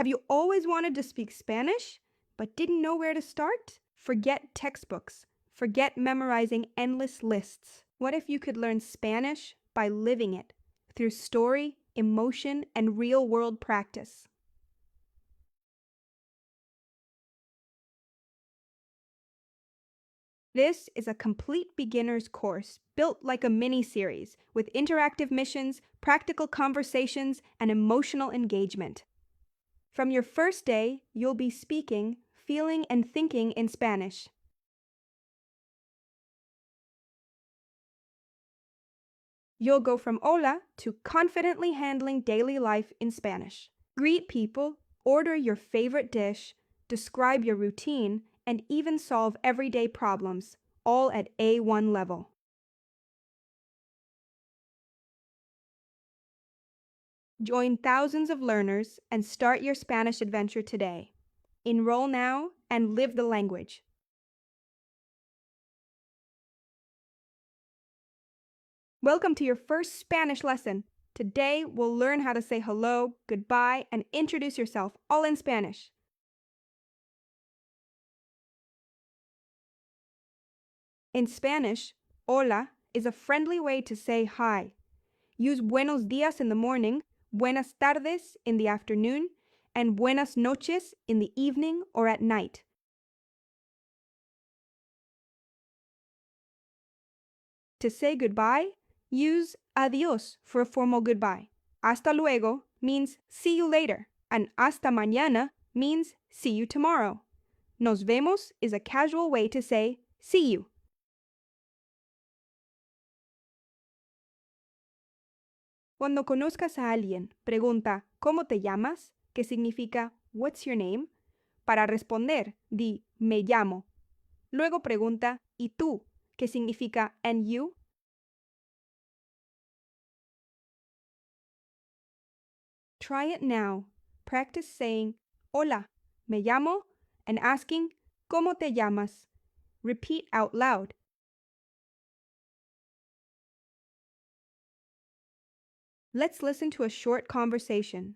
Have you always wanted to speak Spanish, but didn't know where to start? Forget textbooks. Forget memorizing endless lists. What if you could learn Spanish by living it through story, emotion, and real-world practice? This is a complete beginner's course built like a mini-series with interactive missions, practical conversations, and emotional engagement. From your first day, you'll be speaking, feeling, and thinking in Spanish. You'll go from hola to confidently handling daily life in Spanish. Greet people, order your favorite dish, describe your routine, and even solve everyday problems, all at A1 level. Join thousands of learners and start your Spanish adventure today. Enroll now and live the language. Welcome to your first Spanish lesson. Today, we'll learn how to say hello, goodbye, and introduce yourself, all in Spanish. In Spanish, hola is a friendly way to say hi. Use buenos días in the morning, buenas tardes in the afternoon, and buenas noches in the evening or at night. To say goodbye, use adiós for a formal goodbye. Hasta luego means see you later, and hasta mañana means see you tomorrow. Nos vemos is a casual way to say see you. Cuando conozcas a alguien, pregunta ¿cómo te llamas? Que significa what's your name? Para responder, di me llamo. Luego pregunta ¿y tú? Que significa and you? Try it now. Practice saying hola, me llamo, and asking ¿cómo te llamas? Repeat out loud. Let's listen to a short conversation.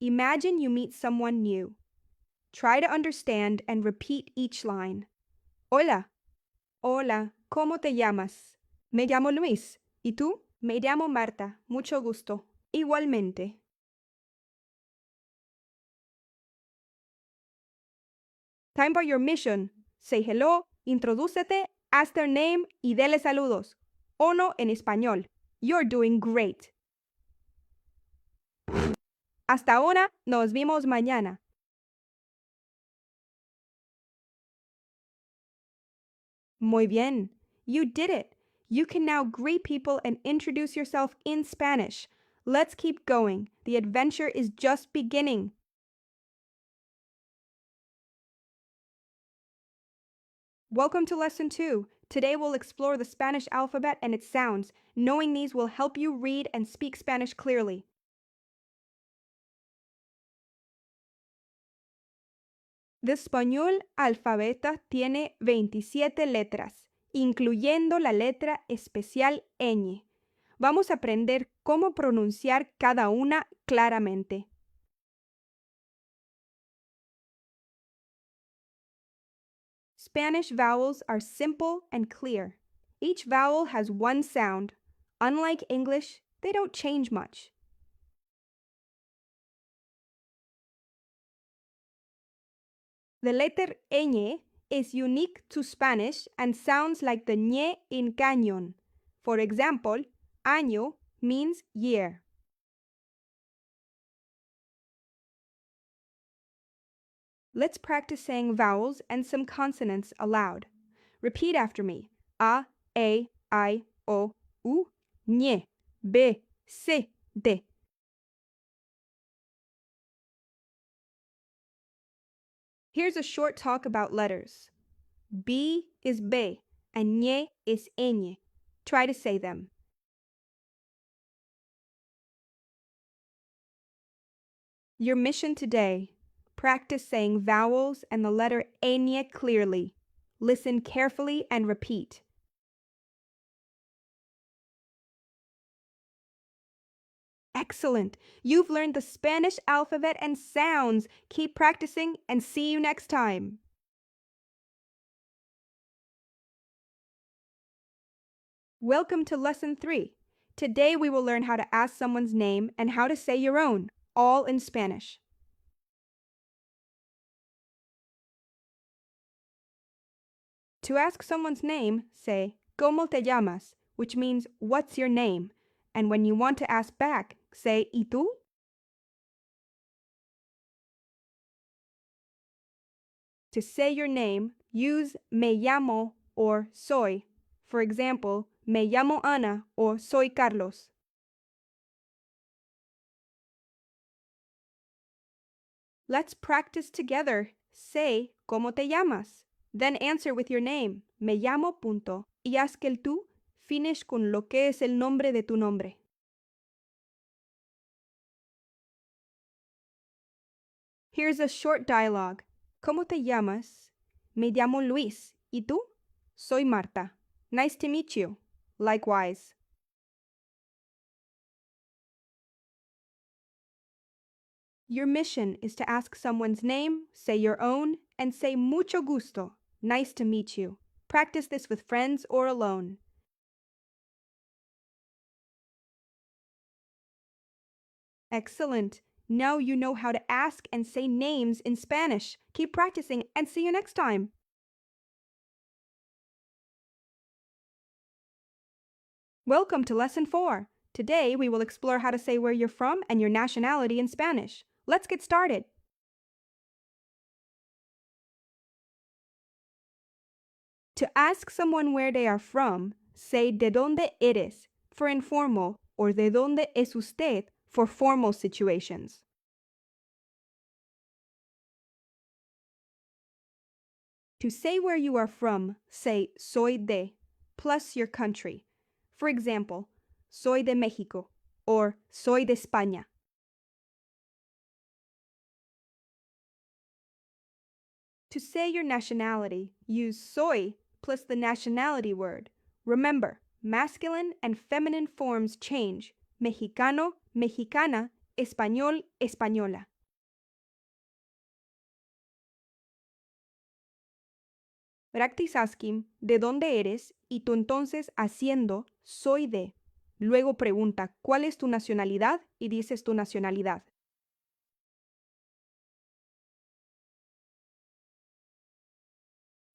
Imagine you meet someone new. Try to understand and repeat each line. Hola. Hola, ¿cómo te llamas? Me llamo Luis. ¿Y tú? Me llamo Marta. Mucho gusto. Igualmente. Time for your mission. Say hello, introdúcete, ask their name y dele saludos. Ono en español. You're doing great. Hasta ahora, nos vemos mañana. Muy bien. You did it. You can now greet people and introduce yourself in Spanish. Let's keep going. The adventure is just beginning. Welcome to Lesson 2. Today we'll explore the Spanish alphabet and its sounds. Knowing these will help you read and speak Spanish clearly. The español alfabeto tiene 27 letras, incluyendo la letra especial ñ. Vamos a aprender cómo pronunciar cada una claramente. Spanish vowels are simple and clear. Each vowel has one sound. Unlike English, they don't change much. The letter ñ is unique to Spanish and sounds like the ñ in cañón. For example, año means year. Let's practice saying vowels and some consonants aloud. Repeat after me. A, I, O, U, ñ, B, C, D. Here's a short talk about letters. B is B and ñ is ñ. Try to say them. Your mission today. Practice saying vowels and the letter ñ clearly. Listen carefully and repeat. Excellent! You've learned the Spanish alphabet and sounds. Keep practicing and see you next time. Welcome to Lesson 3. Today we will learn how to ask someone's name and how to say your own, all in Spanish. To ask someone's name, say, ¿Cómo te llamas?, which means, what's your name? And when you want to ask back, say, ¿Y tú? To say your name, use me llamo or soy. For example, me llamo Ana or soy Carlos. Let's practice together. Say, ¿Cómo te llamas? Then answer with your name, me llamo punto. Y haz que el tú finish con lo que es el nombre de tu nombre. Here's a short dialogue. ¿Cómo te llamas? Me llamo Luis. ¿Y tú? Soy Marta. Nice to meet you. Likewise. Your mission is to ask someone's name, say your own, and say mucho gusto. Nice to meet you. Practice this with friends or alone. Excellent! Now you know how to ask and say names in Spanish. Keep practicing and see you next time. Welcome to Lesson 4. Today we will explore how to say where you're from and your nationality in Spanish. Let's get started. To ask someone where they are from, say ¿De dónde eres?, for informal, or ¿De dónde es usted?, for formal situations. To say where you are from, say soy de, plus your country. For example, soy de México, or soy de España. To say your nationality, use soy plus the nationality word. Remember, masculine and feminine forms change. Mexicano, mexicana, español, española. Practice asking, ¿de dónde eres? Y tú entonces haciendo, soy de. Luego pregunta, ¿cuál es tu nacionalidad? Y dices tu nacionalidad.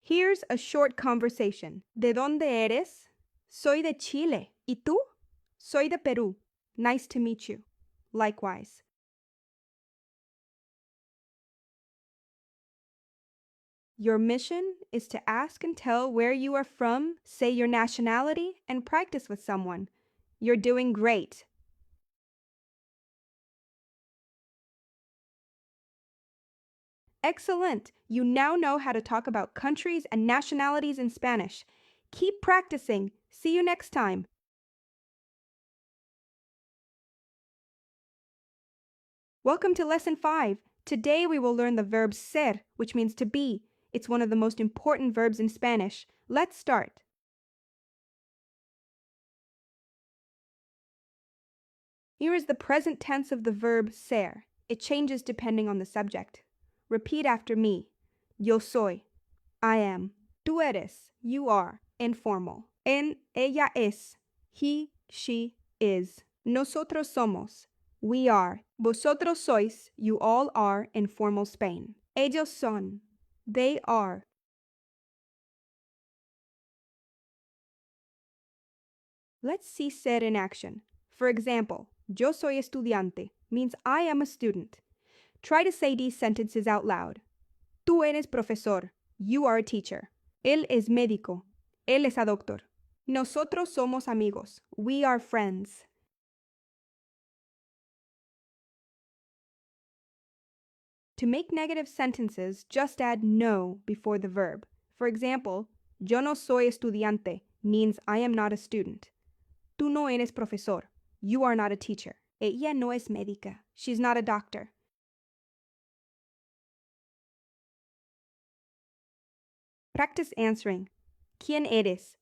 Here's a short conversation. ¿De dónde eres? Soy de Chile. ¿Y tú? Soy de Perú. Nice to meet you. Likewise. Your mission is to ask and tell where you are from, say your nationality, and practice with someone. You're doing great. Excellent! You now know how to talk about countries and nationalities in Spanish. Keep practicing. See you next time. Welcome to Lesson 5. Today we will learn the verb ser, which means to be. It's one of the most important verbs in Spanish. Let's start. Here is the present tense of the verb ser. It changes depending on the subject. Repeat after me. Yo soy. I am. Tú eres. You are. Informal. Ella es. He, she, is. Nosotros somos. We are. Vosotros sois. You all are. Informal Spain. Ellos son. They are. Let's see ser in action. For example, yo soy estudiante means I am a student. Try to say these sentences out loud. Tú eres profesor. You are a teacher. Él es médico. Él es a doctor. Nosotros somos amigos. We are friends. To make negative sentences, just add no before the verb. For example, yo no soy estudiante means I am not a student. Tú no eres profesor. You are not a teacher. Ella no es médica. She's not a doctor. Practice answering. ¿Quién eres?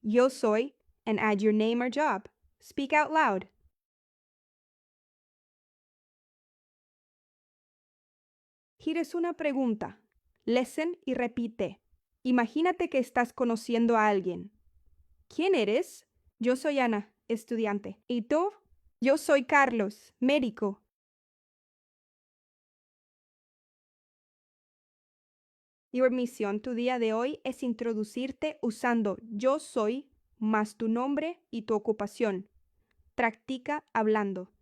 Yo soy, and add your name or job. Speak out loud. Here es una pregunta. Listen y repite. Imagínate que estás conociendo a alguien. ¿Quién eres? Yo soy Ana, estudiante. ¿Y tú? Yo soy Carlos, médico. Your misión tu día de hoy es introducirte usando yo soy más tu nombre y tu ocupación. Practica hablando.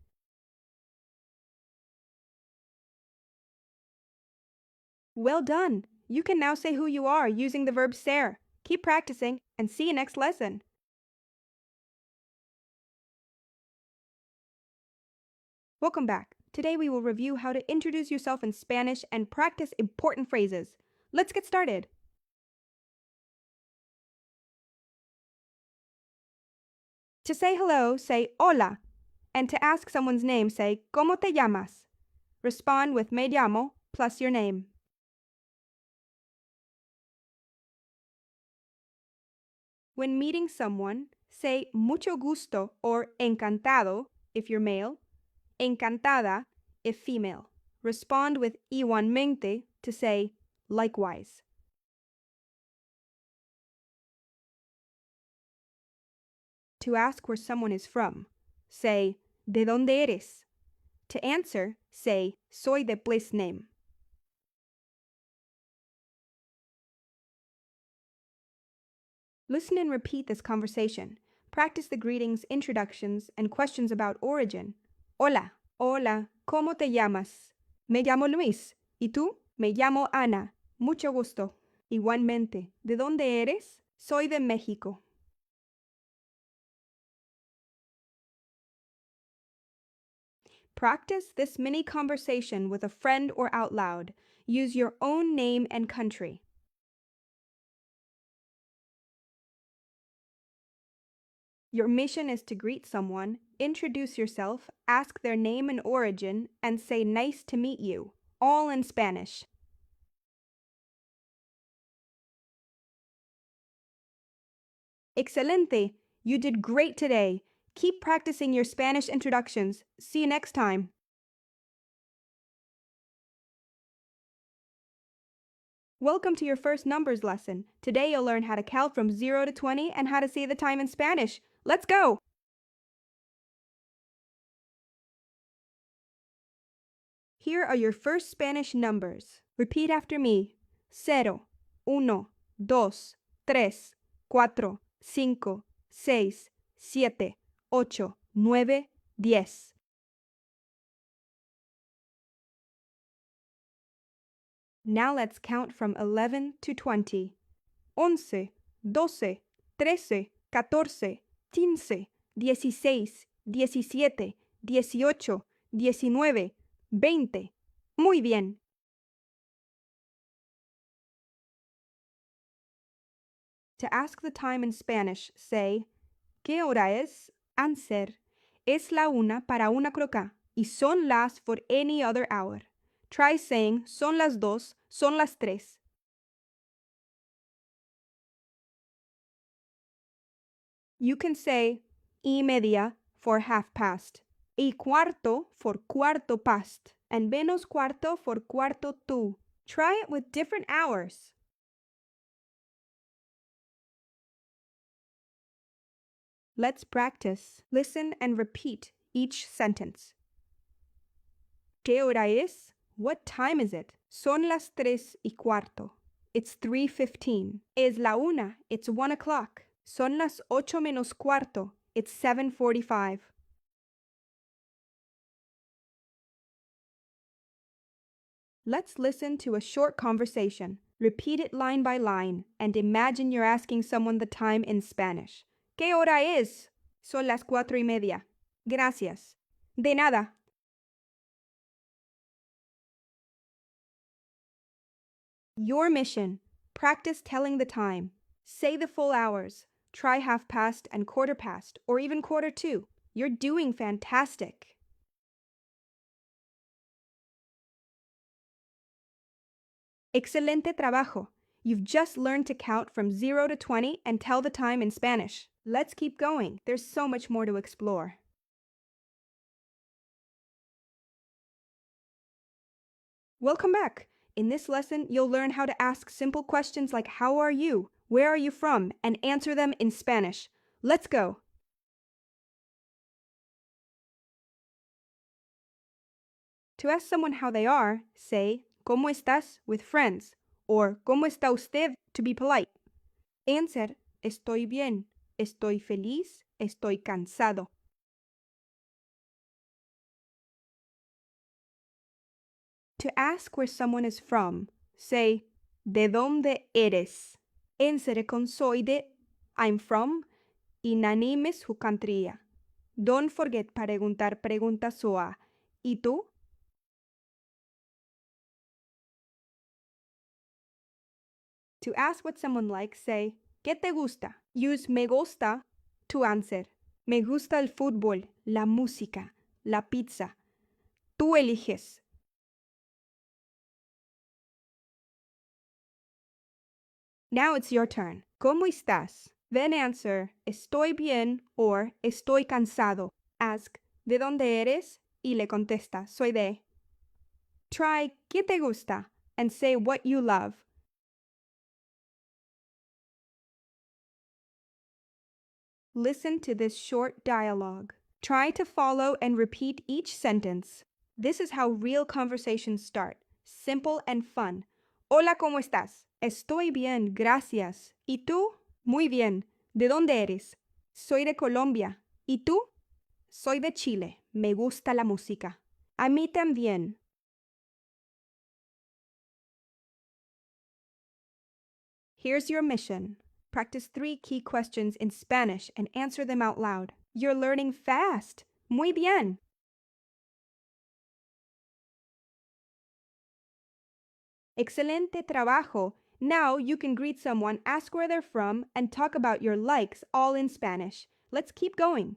Well done! You can now say who you are using the verb ser. Keep practicing and see you next lesson. Welcome back. Today we will review how to introduce yourself in Spanish and practice important phrases. Let's get started. To say hello, say hola. And to ask someone's name, say ¿Cómo te llamas? Respond with me llamo plus your name. When meeting someone, say mucho gusto or encantado if you're male, encantada if female. Respond with igualmente to say likewise. To ask where someone is from, say ¿De dónde eres? To answer, say soy de place name. Listen and repeat this conversation. Practice the greetings, introductions, and questions about origin. Hola, hola, ¿cómo te llamas? Me llamo Luis. ¿Y tú? Me llamo Ana. Mucho gusto. Igualmente. ¿De dónde eres? Soy de México. Practice this mini conversation with a friend or out loud. Use your own name and country. Your mission is to greet someone, introduce yourself, ask their name and origin, and say nice to meet you, all in Spanish. Excelente! You did great today. Keep practicing your Spanish introductions. See you next time. Welcome to your first numbers lesson. Today you'll learn how to count from 0 to 20 and how to say the time in Spanish. Let's go! Here are your first Spanish numbers. Repeat after me. 0, 1, 2, 3, 4, 5, 6, 7, 8, 9, 10. Now let's count from 11 to 20. 11, 12, 13, 14, 15, 16, 17, 18, 19, 20. Muy bien. To ask the time in Spanish, say, ¿Qué hora es? Answer, es la una para una croqueta y son las for any other hour. Try saying, son las dos, son las tres. You can say, y media for half past, y cuarto for cuarto past, and menos cuarto for cuarto to. Try it with different hours. Let's practice. Listen and repeat each sentence. ¿Qué hora es? What time is it? Son las 3:15. It's 3:15. Es la una. It's 1 o'clock. Son las 8 menos cuarto. It's 7:45. Let's listen to a short conversation. Repeat it line by line and imagine you're asking someone the time in Spanish. ¿Qué hora es? Son las 4:30. Gracias. De nada. Your mission. Practice telling the time. Say the full hours. Try half past and quarter past, or even quarter to. You're doing fantastic. Excelente trabajo. You've just learned to count from 0 to 20 and tell the time in Spanish. Let's keep going. There's so much more to explore. Welcome back! In this lesson, you'll learn how to ask simple questions like how are you, where are you from, and answer them in Spanish. Let's go! To ask someone how they are, say, ¿Cómo estás? With friends, or ¿Cómo está usted? To be polite. Answer, estoy bien, estoy feliz, estoy cansado. To ask where someone is from, say, ¿De dónde eres? Answer con soy de, I'm from, inanimes su country. Don't forget preguntar preguntas soa. ¿Y tú? To ask what someone likes, say, ¿Qué te gusta? Use me gusta to answer. Me gusta el fútbol, la música, la pizza. Tú eliges. Now it's your turn. ¿Cómo estás? Then answer, estoy bien or estoy cansado. Ask, ¿de dónde eres? Y le contesta, soy de. Try, ¿qué te gusta? And say what you love. Listen to this short dialogue. Try to follow and repeat each sentence. This is how real conversations start. Simple and fun. Hola, ¿cómo estás? Estoy bien, gracias. ¿Y tú? Muy bien. ¿De dónde eres? Soy de Colombia. ¿Y tú? Soy de Chile. Me gusta la música. A mí también. Here's your mission. Practice 3 key questions in Spanish and answer them out loud. You're learning fast. Muy bien. Excelente trabajo. Now you can greet someone, ask where they're from, and talk about your likes all in Spanish. Let's keep going.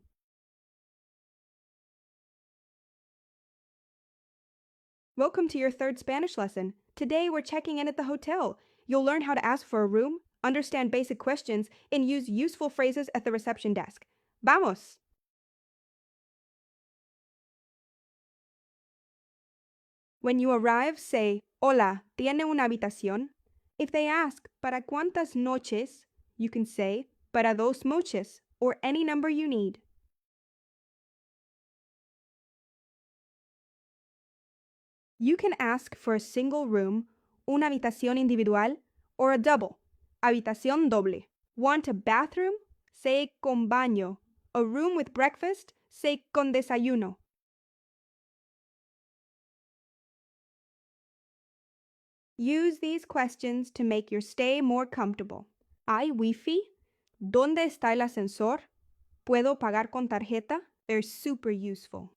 Welcome to your 3rd Spanish lesson. Today we're checking in at the hotel. You'll learn how to ask for a room, understand basic questions, and use useful phrases at the reception desk. Vamos! When you arrive, say, Hola, ¿tiene una habitación? If they ask, ¿Para cuántas noches? You can say, Para 2 noches, or any number you need. You can ask for a single room, una habitación individual, or a double, habitación doble. Want a bathroom? Say con baño. A room with breakfast? Say con desayuno. Use these questions to make your stay more comfortable. ¿Hay wifi? ¿Dónde está el ascensor? ¿Puedo pagar con tarjeta? They're super useful.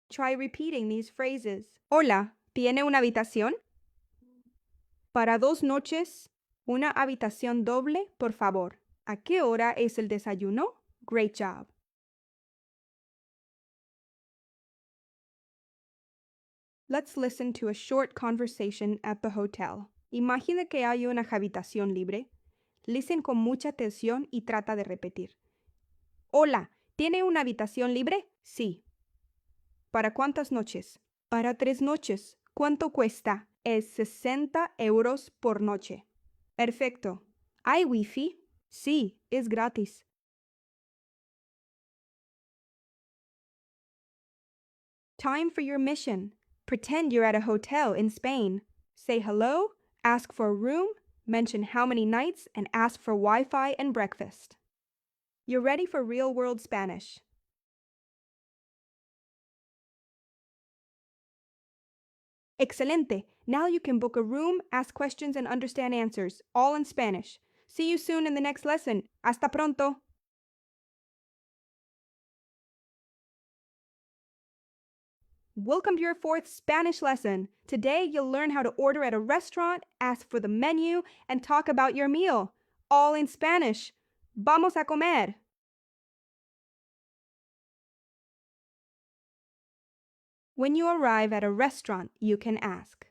Try repeating these phrases. Hola, ¿tiene una habitación? Para 2 noches, una habitación doble, por favor. ¿A qué hora es el desayuno? Great job. Let's listen to a short conversation at the hotel. Imagina que hay una habitación libre. Listen con mucha atención y trata de repetir. Hola, ¿tiene una habitación libre? Sí. ¿Para cuántas noches? Para 3 noches. ¿Cuánto cuesta? Es 60 euros por noche. Perfecto. ¿Hay wifi? Sí, es gratis. Time for your mission. Pretend you're at a hotel in Spain. Say hello, ask for a room, mention how many nights, and ask for Wi-Fi and breakfast. You're ready for real-world Spanish. Excelente! Now you can book a room, ask questions, and understand answers, all in Spanish. See you soon in the next lesson. Hasta pronto! Welcome to your 4th Spanish lesson. Today you'll learn how to order at a restaurant, ask for the menu, and talk about your meal, all in Spanish. Vamos a comer! When you arrive at a restaurant, you can ask,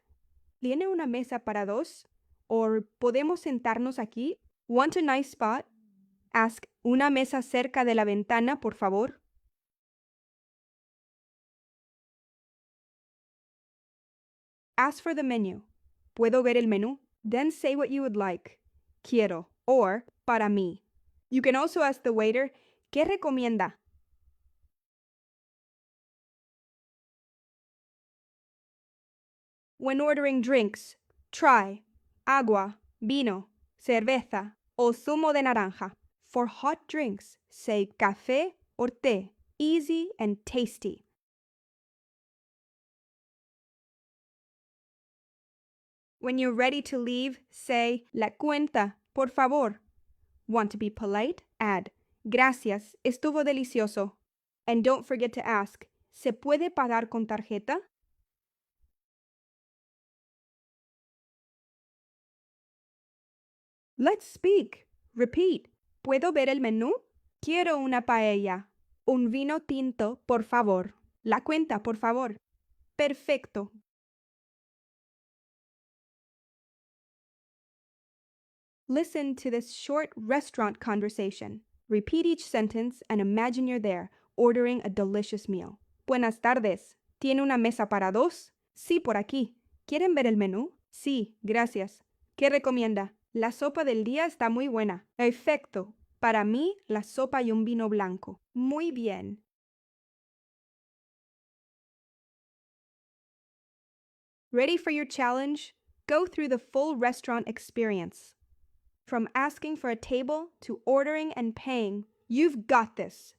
¿Tiene una mesa para 2? Or ¿podemos sentarnos aquí? Want a nice spot? Ask, ¿una mesa cerca de la ventana, por favor? Ask for the menu. ¿Puedo ver el menú? Then say what you would like. Quiero or para mí. You can also ask the waiter, ¿qué recomienda? When ordering drinks, try agua, vino, cerveza, o zumo de naranja. For hot drinks, say café or té, easy and tasty. When you're ready to leave, say la cuenta, por favor. Want to be polite? Add gracias, estuvo delicioso. And don't forget to ask, ¿se puede pagar con tarjeta? Let's speak. Repeat. ¿Puedo ver el menú? Quiero una paella. Un vino tinto, por favor. La cuenta, por favor. Perfecto. Listen to this short restaurant conversation. Repeat each sentence and imagine you're there, ordering a delicious meal. Buenas tardes. ¿Tiene una mesa para dos? Sí, por aquí. ¿Quieren ver el menú? Sí, gracias. ¿Qué recomienda? La sopa del día está muy buena. Perfecto. Para mí, la sopa y un vino blanco. Muy bien. Ready for your challenge? Go through the full restaurant experience. From asking for a table to ordering and paying, you've got this.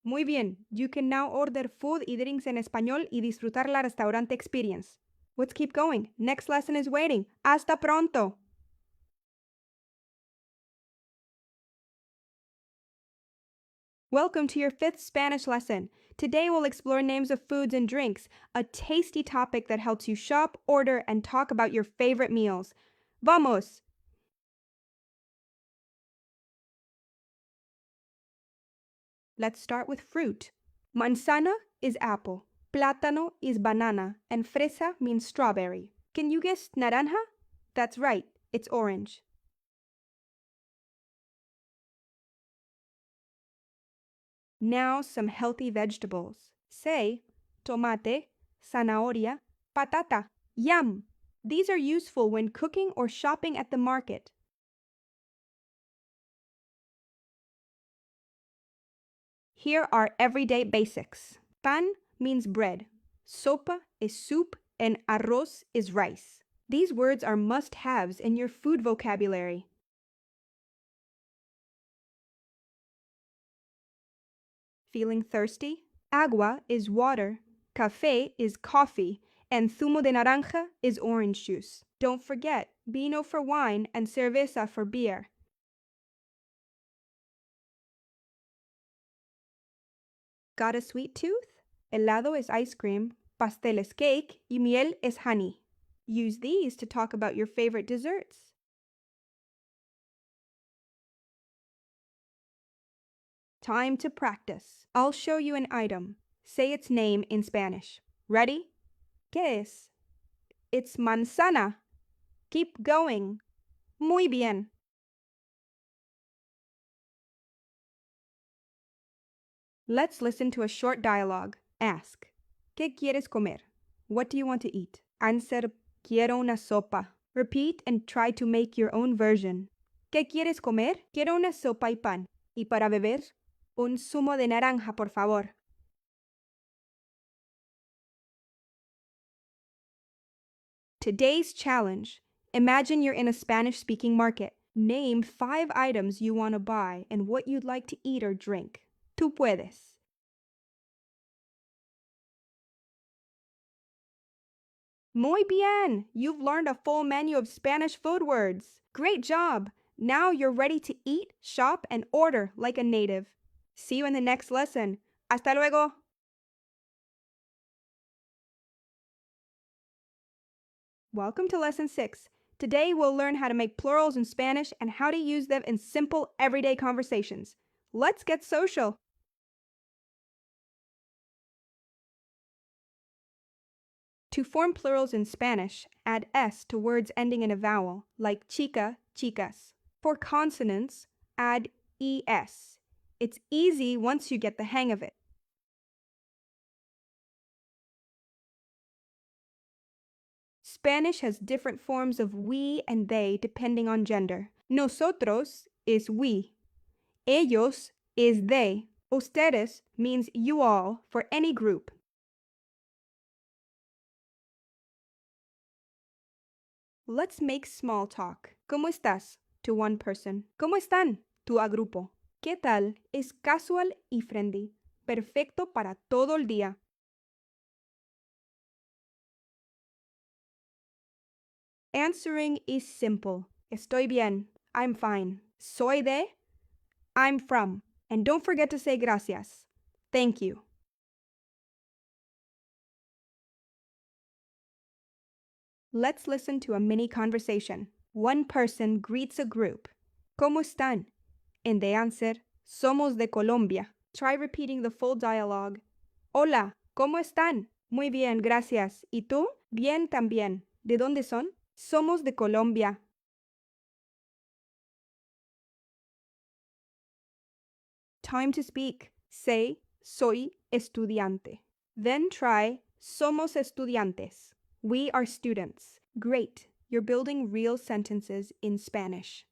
Muy bien, you can now order food y drinks en español y disfrutar la restaurante experience. Let's keep going. Next lesson is waiting. Hasta pronto. Welcome to your 5th Spanish lesson. Today we'll explore names of foods and drinks, a tasty topic that helps you shop, order, and talk about your favorite meals. Vamos! Let's start with fruit. Manzana is apple, plátano is banana, and fresa means strawberry. Can you guess naranja? That's right, it's orange. Now some healthy vegetables. Say tomate, zanahoria, patata. Yum! These are useful when cooking or shopping at the market. Here are everyday basics. Pan means bread, sopa is soup, and arroz is rice. These words are must-haves in your food vocabulary. Feeling thirsty? Agua is water, café is coffee, and zumo de naranja is orange juice. Don't forget, vino for wine and cerveza for beer. Got a sweet tooth? Helado is ice cream, pastel is cake, y miel is honey. Use these to talk about your favorite desserts. Time to practice. I'll show you an item. Say its name in Spanish. Ready? ¿Qué es? It's manzana. Keep going. Muy bien. Let's listen to a short dialogue. Ask. ¿Qué quieres comer? What do you want to eat? Answer. Quiero una sopa. Repeat and try to make your own version. ¿Qué quieres comer? Quiero una sopa y pan. ¿Y para beber? Un zumo de naranja, por favor. Today's challenge. Imagine you're in a Spanish-speaking market. Name 5 items you want to buy and what you'd like to eat or drink. Tú puedes. Muy bien! You've learned a full menu of Spanish food words. Great job! Now you're ready to eat, shop, and order like a native. See you in the next lesson. Hasta luego! Welcome to Lesson 6. Today we'll learn how to make plurals in Spanish and how to use them in simple, everyday conversations. Let's get social! To form plurals in Spanish, add s to words ending in a vowel, like chica, chicas. For consonants, add es. It's easy once you get the hang of it. Spanish has different forms of we and they depending on gender. Nosotros is we. Ellos is they. Ustedes means you all for any group. Let's make small talk. ¿Cómo estás? To one person. ¿Cómo están? To a grupo. ¿Qué tal? Es casual y friendly. Perfecto para todo el día. Answering is simple. Estoy bien. I'm fine. Soy de. I'm from. And don't forget to say gracias. Thank you. Let's listen to a mini conversation. One person greets a group. ¿Cómo están? And they answer, Somos de Colombia. Try repeating the full dialogue. Hola, ¿cómo están? Muy bien, gracias. ¿Y tú? Bien también. ¿De dónde son? Somos de Colombia. Time to speak. Say, soy estudiante. Then try, somos estudiantes. We are students. Great. You're building real sentences in Spanish.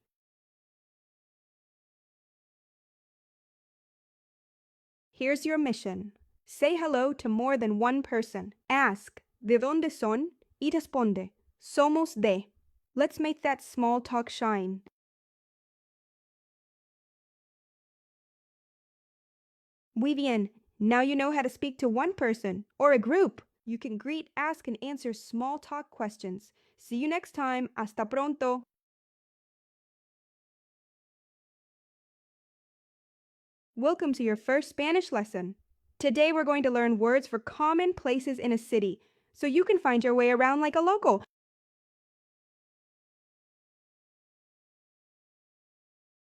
Here's your mission. Say hello to more than one person. Ask, ¿de dónde son? Y responde, somos de. Let's make that small talk shine. Muy bien. Now you know how to speak to one person or a group. You can greet, ask, and answer small talk questions. See you next time. Hasta pronto. Welcome to your first Spanish lesson. Today we're going to learn words for common places in a city, so you can find your way around like a local.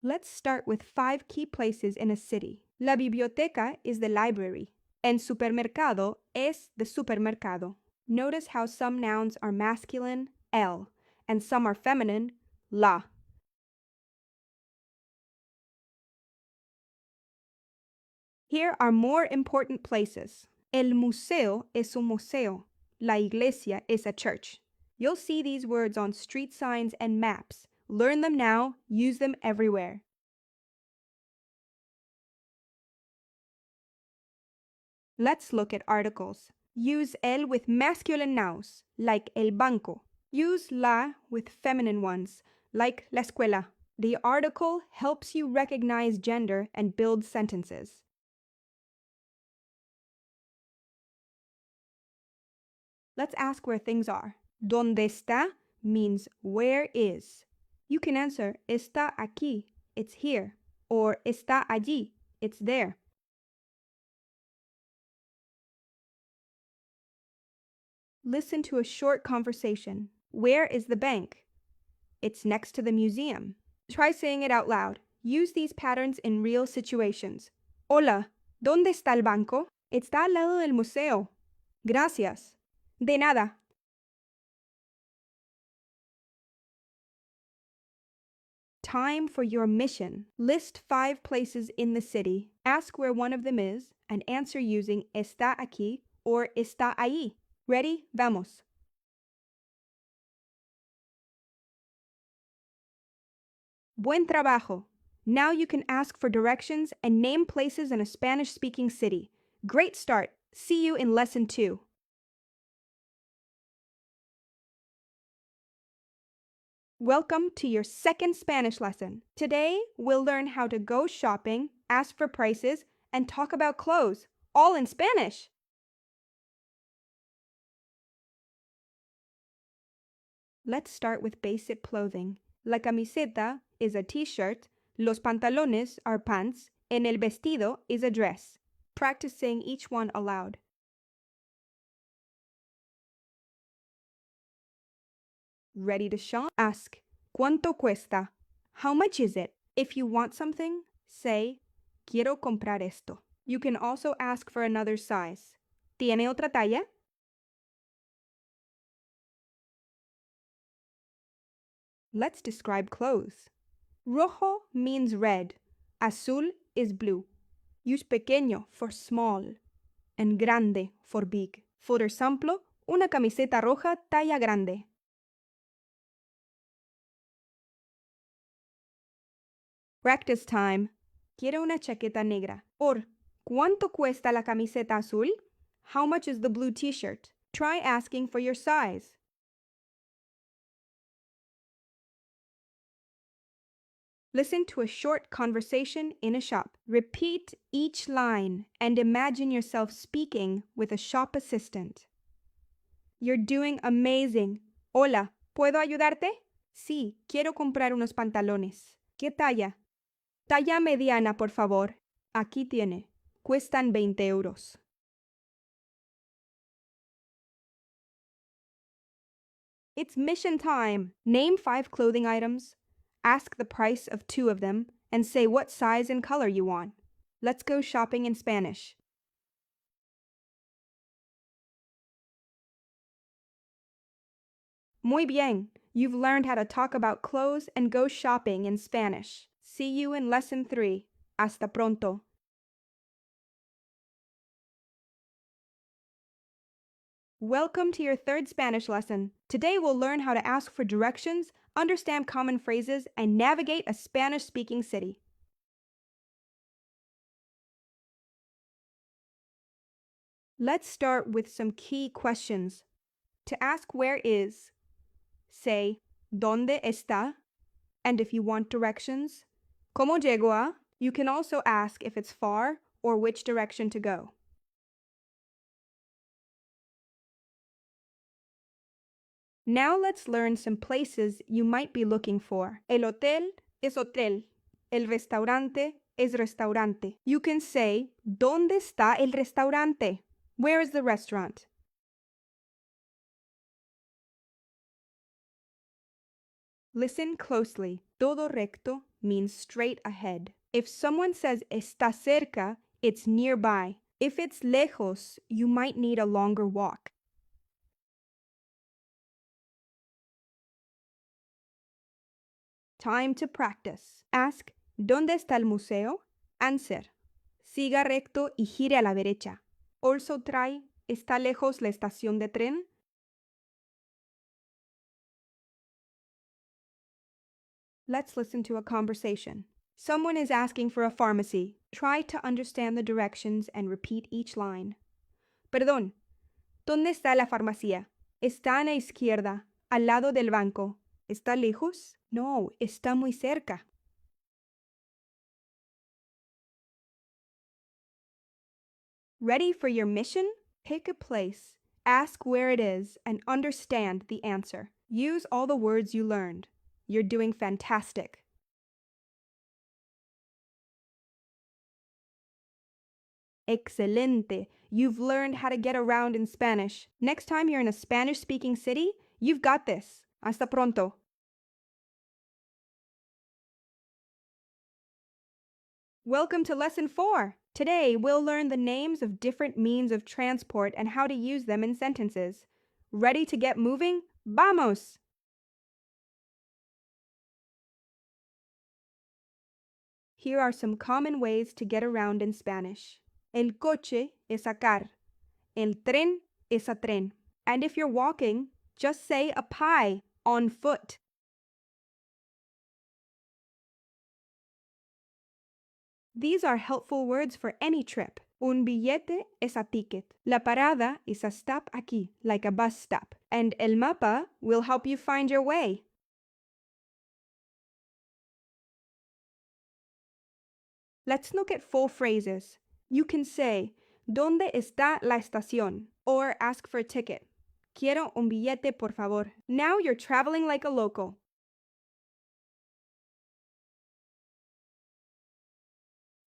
Let's start with 5 key places in a city. La biblioteca is the library, and supermercado es the supermercado. Notice how some nouns are masculine, el, and some are feminine, la. Here are more important places. El museo es un museo. La iglesia is a church. You'll see these words on street signs and maps. Learn them now, use them everywhere. Let's look at articles. Use el with masculine nouns, like el banco. Use la with feminine ones, like la escuela. The article helps you recognize gender and build sentences. Let's ask where things are. ¿Dónde está? Means where is. You can answer está aquí, it's here, or está allí, it's there. Listen to a short conversation. Where is the bank? It's next to the museum. Try saying it out loud. Use these patterns in real situations. Hola, ¿dónde está el banco? Está al lado del museo. Gracias. De nada. Time for your mission. List 5 places in the city. Ask where one of them is and answer using está aquí or está ahí. Ready? Vamos. Buen trabajo. Now you can ask for directions and name places in a Spanish-speaking city. Great start. See you in lesson 2. Welcome to your second Spanish lesson. Today, we'll learn how to go shopping, ask for prices, and talk about clothes, all in Spanish. Let's start with basic clothing. La camiseta is a t-shirt, los pantalones are pants, and el vestido is a dress. Practice saying each one aloud. Ready to shop? Ask, ¿cuánto cuesta? How much is it? If you want something, say, quiero comprar esto. You can also ask for another size. ¿Tiene otra talla? Let's describe clothes. Rojo means red. Azul is blue. Use pequeño for small and grande for big. For example, Una camiseta roja talla grande. Practice time. Quiero una chaqueta negra. Or, ¿cuánto cuesta la camiseta azul? How much is the blue t-shirt? Try asking for your size. Listen to a short conversation in a shop. Repeat each line and imagine yourself speaking with a shop assistant. You're doing amazing. Hola, ¿puedo ayudarte? Sí, quiero comprar unos pantalones. ¿Qué talla? Talla mediana, por favor. Aquí tiene. Cuestan 20 euros. It's mission time. Name 5 clothing items, ask the price of 2 of them, and say what size and color you want. Let's go shopping in Spanish. Muy bien. You've learned how to talk about clothes and go shopping in Spanish. See you in lesson 3. Hasta pronto. Welcome to your 3rd Spanish lesson. Today we'll learn how to ask for directions, understand common phrases, and navigate a Spanish-speaking city. Let's start with some key questions. To ask where is, say, ¿Dónde está? And if you want directions, ¿Cómo llego a? You can also ask if it's far or which direction to go. Now let's learn some places you might be looking for. El hotel es hotel. El restaurante es restaurante. You can say, ¿Dónde está el restaurante? Where is the restaurant? Listen closely. Todo recto means straight ahead. If someone says está cerca, it's nearby. If it's lejos, you might need a longer walk. Time to practice. Ask, ¿Dónde está el museo? Answer, siga recto y gire a la derecha. Also try, ¿está lejos la estación de tren? Let's listen to a conversation. Someone is asking for a pharmacy. Try to understand the directions and repeat each line. Perdón, ¿dónde está la farmacia? Está a la izquierda, al lado del banco. ¿Está lejos? No, está muy cerca. Ready for your mission? Pick a place, ask where it is, and understand the answer. Use all the words you learned. You're doing fantastic. Excelente! You've learned how to get around in Spanish. Next time you're in a Spanish-speaking city, you've got this. Hasta pronto. Welcome to Lesson 4. Today, we'll learn the names of different means of transport and how to use them in sentences. Ready to get moving? Vamos! Here are some common ways to get around in Spanish. El coche es a car. El tren es a tren. And if you're walking, just say a pie, on foot. These are helpful words for any trip. Un billete es a ticket. La parada is a stop aquí, like a bus stop. And el mapa will help you find your way. Let's look at full phrases. You can say, ¿Dónde está la estación? Or ask for a ticket. Quiero un billete, por favor. Now you're traveling like a local.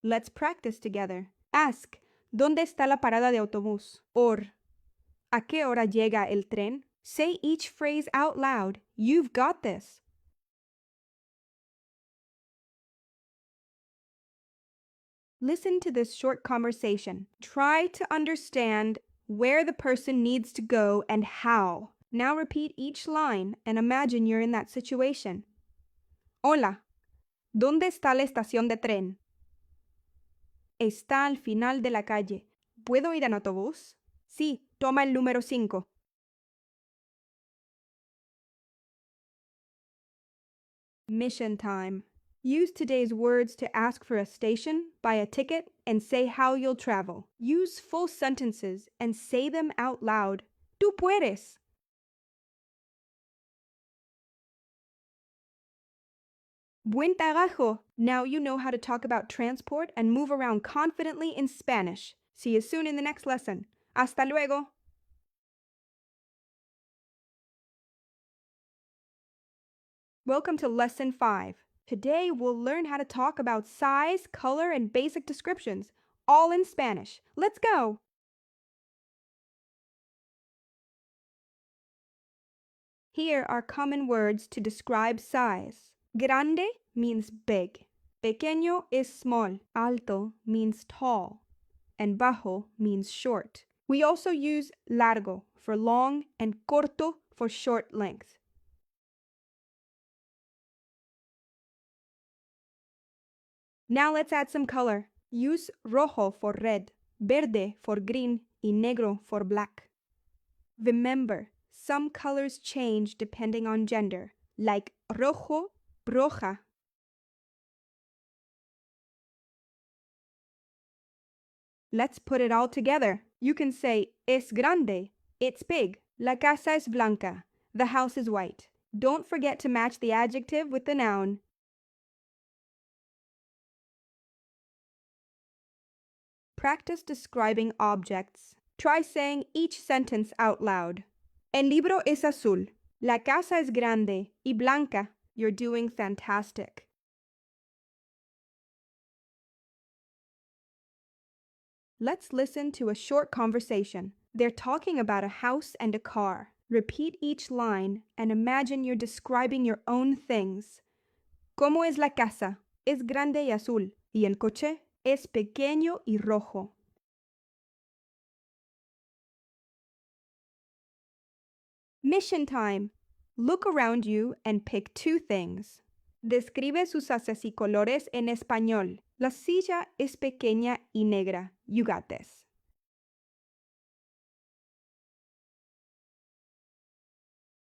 Let's practice together. Ask, ¿Dónde está la parada de autobús? Or, ¿a qué hora llega el tren? Say each phrase out loud. You've got this. Listen to this short conversation. Try to understand where the person needs to go and how. Now repeat each line and imagine you're in that situation. Hola, ¿dónde está la estación de tren? Está al final de la calle. ¿Puedo ir en autobús? Sí, toma el número 5. Mission time. Use today's words to ask for a station, buy a ticket, and say how you'll travel. Use full sentences and say them out loud. Tú puedes. Buen trabajo! Now you know how to talk about transport and move around confidently in Spanish. See you soon in the next lesson. Hasta luego! Welcome to Lesson 5. Today we'll learn how to talk about size, color, and basic descriptions, all in Spanish. Let's go! Here are common words to describe size. Grande means big. Pequeño is small. Alto means tall. And bajo means short. We also use largo for long and corto for short length. Now let's add some color. Use rojo for red, verde for green, y negro for black. Remember, some colors change depending on gender, like rojo, roja. Let's put it all together. You can say, es grande, it's big. La casa es blanca, the house is white. Don't forget to match the adjective with the noun. Practice describing objects. Try saying each sentence out loud. El libro es azul. La casa es grande y blanca. You're doing fantastic. Let's listen to a short conversation. They're talking about a house and a car. Repeat each line and imagine you're describing your own things. ¿Cómo es la casa? Es grande y azul. ¿Y el coche? Es pequeño y rojo. Mission time. Look around you and pick two things. Describe sus haces y colores en español. La silla es pequeña y negra. You got this.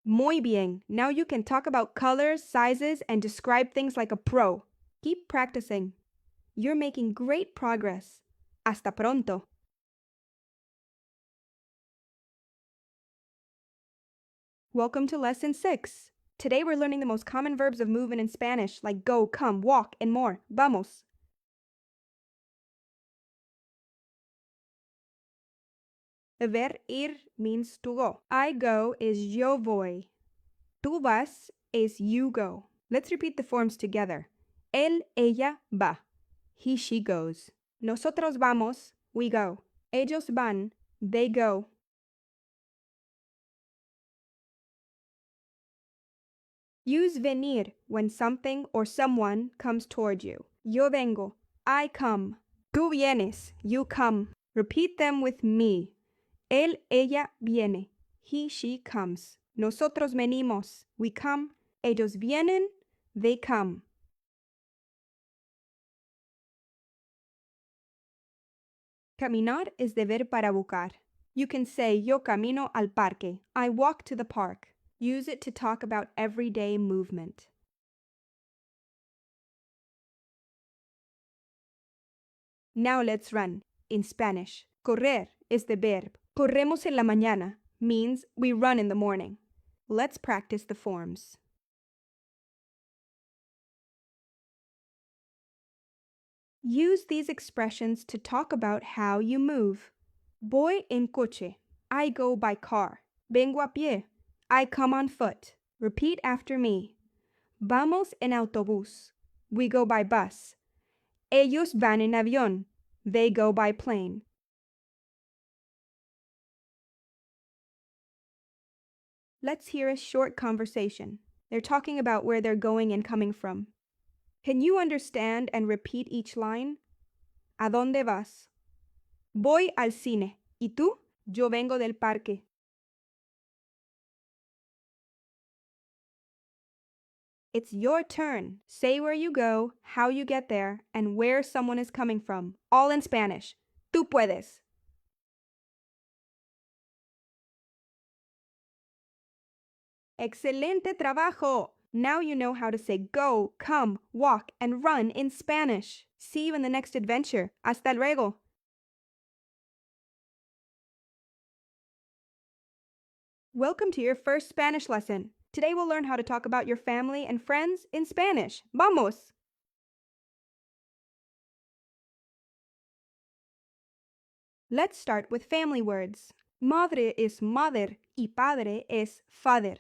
Muy bien. Now you can talk about colors, sizes, and describe things like a pro. Keep practicing. You're making great progress. Hasta pronto. Welcome to Lesson 6. Today we're learning the most common verbs of movement in Spanish, like go, come, walk, and more. Vamos. Ver ir means to go. I go is yo voy. Tú vas is you go. Let's repeat the forms together. Él, ella, va. He, she goes. Nosotros vamos, we go. Ellos van, they go. Use venir when something or someone comes toward you. Yo vengo, I come. Tú vienes, you come. Repeat them with me. Él, ella viene. He, she comes. Nosotros venimos, we come. Ellos vienen, they come. Caminar es de ver para buscar. You can say yo camino al parque. I walk to the park. Use it to talk about everyday movement. Now let's run. In Spanish, correr is the verb. Corremos en la mañana means we run in the morning. Let's practice the forms. Use these expressions to talk about how you move. Voy en coche. I go by car. Vengo a pie. I come on foot. Repeat after me. Vamos en autobús. We go by bus. Ellos van en avión. They go by plane. Let's hear a short conversation. They're talking about where they're going and coming from. Can you understand and repeat each line? ¿A dónde vas? Voy al cine. ¿Y tú? Yo vengo del parque. It's your turn. Say where you go, how you get there, and where someone is coming from. All in Spanish. Tú puedes. Excelente trabajo! Now you know how to say go, come, walk, and run in Spanish. See you in the next adventure. Hasta luego. Welcome to your first Spanish lesson. Today we'll learn how to talk about your family and friends in Spanish. Vamos! Let's start with family words. Madre is mother y padre es father.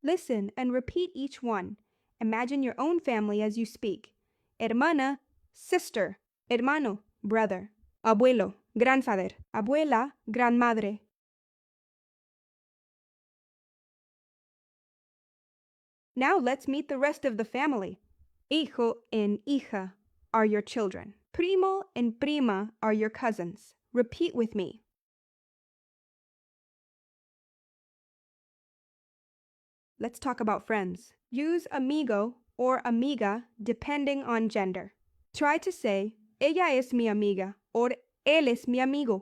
Listen and repeat each one. Imagine your own family as you speak. Hermana, sister. Hermano, brother. Abuelo, grandfather. Abuela, grandmadre. Now let's meet the rest of the family. Hijo and hija are your children. Primo and prima are your cousins. Repeat with me. Let's talk about friends. Use amigo or amiga depending on gender. Try to say, ella es mi amiga or él es mi amigo.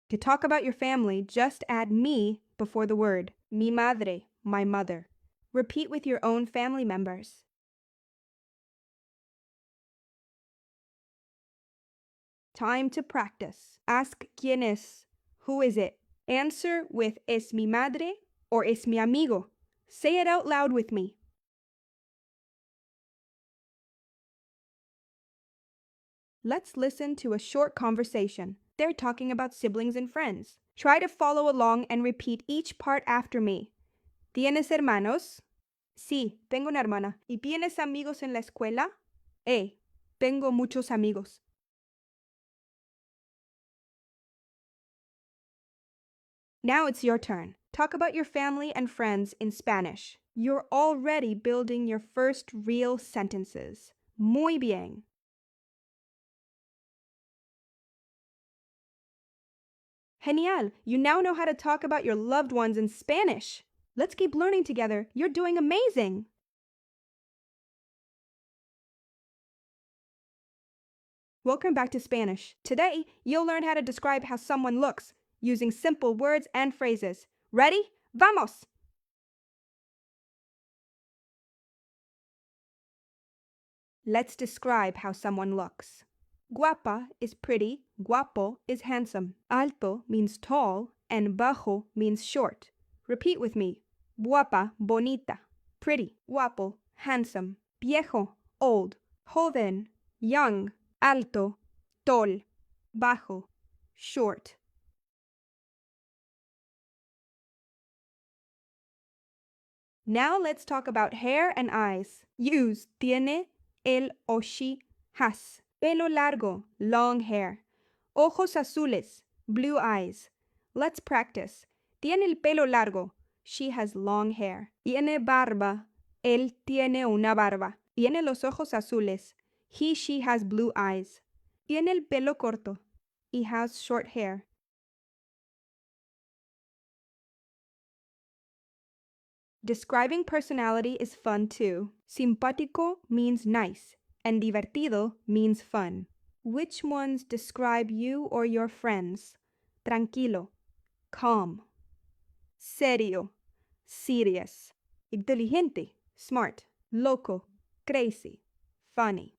To talk about your family, just add mi before the word. Mi madre, my mother. Repeat with your own family members. Time to practice. Ask quién es. Who is it? Answer with es mi madre or es mi amigo. Say it out loud with me. Let's listen to a short conversation. They're talking about siblings and friends. Try to follow along and repeat each part after me. ¿Tienes hermanos? Sí, tengo una hermana. ¿Y tienes amigos en la escuela? Tengo muchos amigos. Now it's your turn. Talk about your family and friends in Spanish. You're already building your first real sentences. Muy bien. Genial! You now know how to talk about your loved ones in Spanish. Let's keep learning together. You're doing amazing! Welcome back to Spanish. Today, you'll learn how to describe how someone looks using simple words and phrases. Ready? Vamos! Let's describe how someone looks. Guapa is pretty, guapo is handsome. Alto means tall, and bajo means short. Repeat with me. Guapa, bonita. Pretty, guapo, handsome. Viejo, old. Joven, young. Alto, tall. Bajo, short. Now let's talk about hair and eyes. Use tiene, él o she has. Pelo largo, long hair. Ojos azules, blue eyes. Let's practice. Tiene el pelo largo. She has long hair. Tiene barba. Él tiene una barba. Tiene los ojos azules. She has blue eyes. Tiene el pelo corto. He has short hair. Describing personality is fun too. Simpático means nice, and divertido means fun. Which ones describe you or your friends? Tranquilo, calm. Serio, serious. Inteligente, smart. Loco, crazy, funny.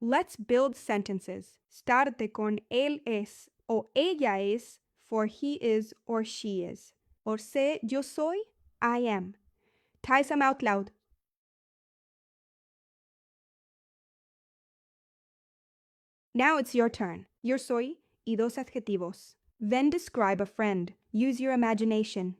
Let's build sentences. Starte con él es o ella es for he is or she is. Or say yo soy, I am. Try some out loud. Now it's your turn. Yo soy y dos adjetivos. Then describe a friend. Use your imagination.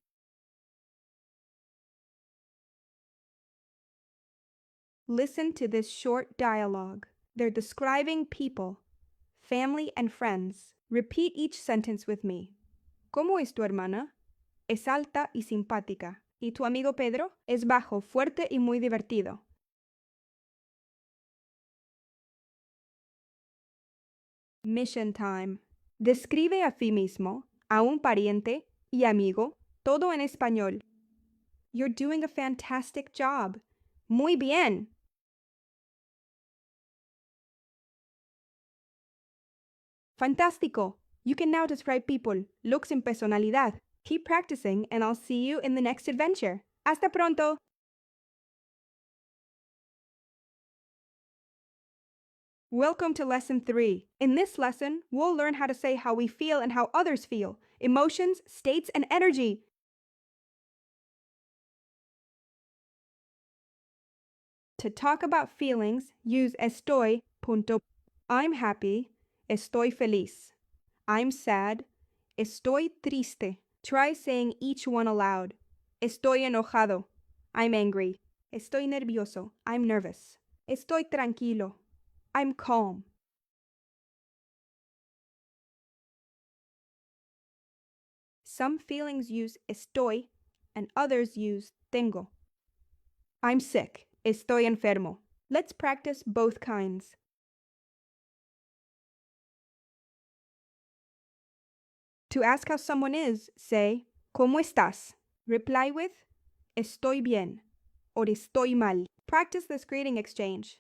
Listen to this short dialogue. They're describing people, family, and friends. Repeat each sentence with me. ¿Cómo es tu hermana? Es alta y simpática. ¿Y tu amigo Pedro? Es bajo, fuerte y muy divertido. Mission time. Describe a ti mismo, a un pariente y amigo, todo en español. You're doing a fantastic job. Muy bien. Fantástico! You can now describe people, looks and personalidad. Keep practicing and I'll see you in the next adventure. Hasta pronto! Welcome to Lesson 3. In this lesson, we'll learn how to say how we feel and how others feel, emotions, states, and energy. To talk about feelings, use estoy, punto. I'm happy, estoy feliz. I'm sad, estoy triste. Try saying each one aloud. Estoy enojado. I'm angry. Estoy nervioso. I'm nervous. Estoy tranquilo. I'm calm. Some feelings use estoy and others use tengo. I'm sick. Estoy enfermo. Let's practice both kinds. To ask how someone is, say, ¿Cómo estás? Reply with, Estoy bien or estoy mal. Practice this greeting exchange.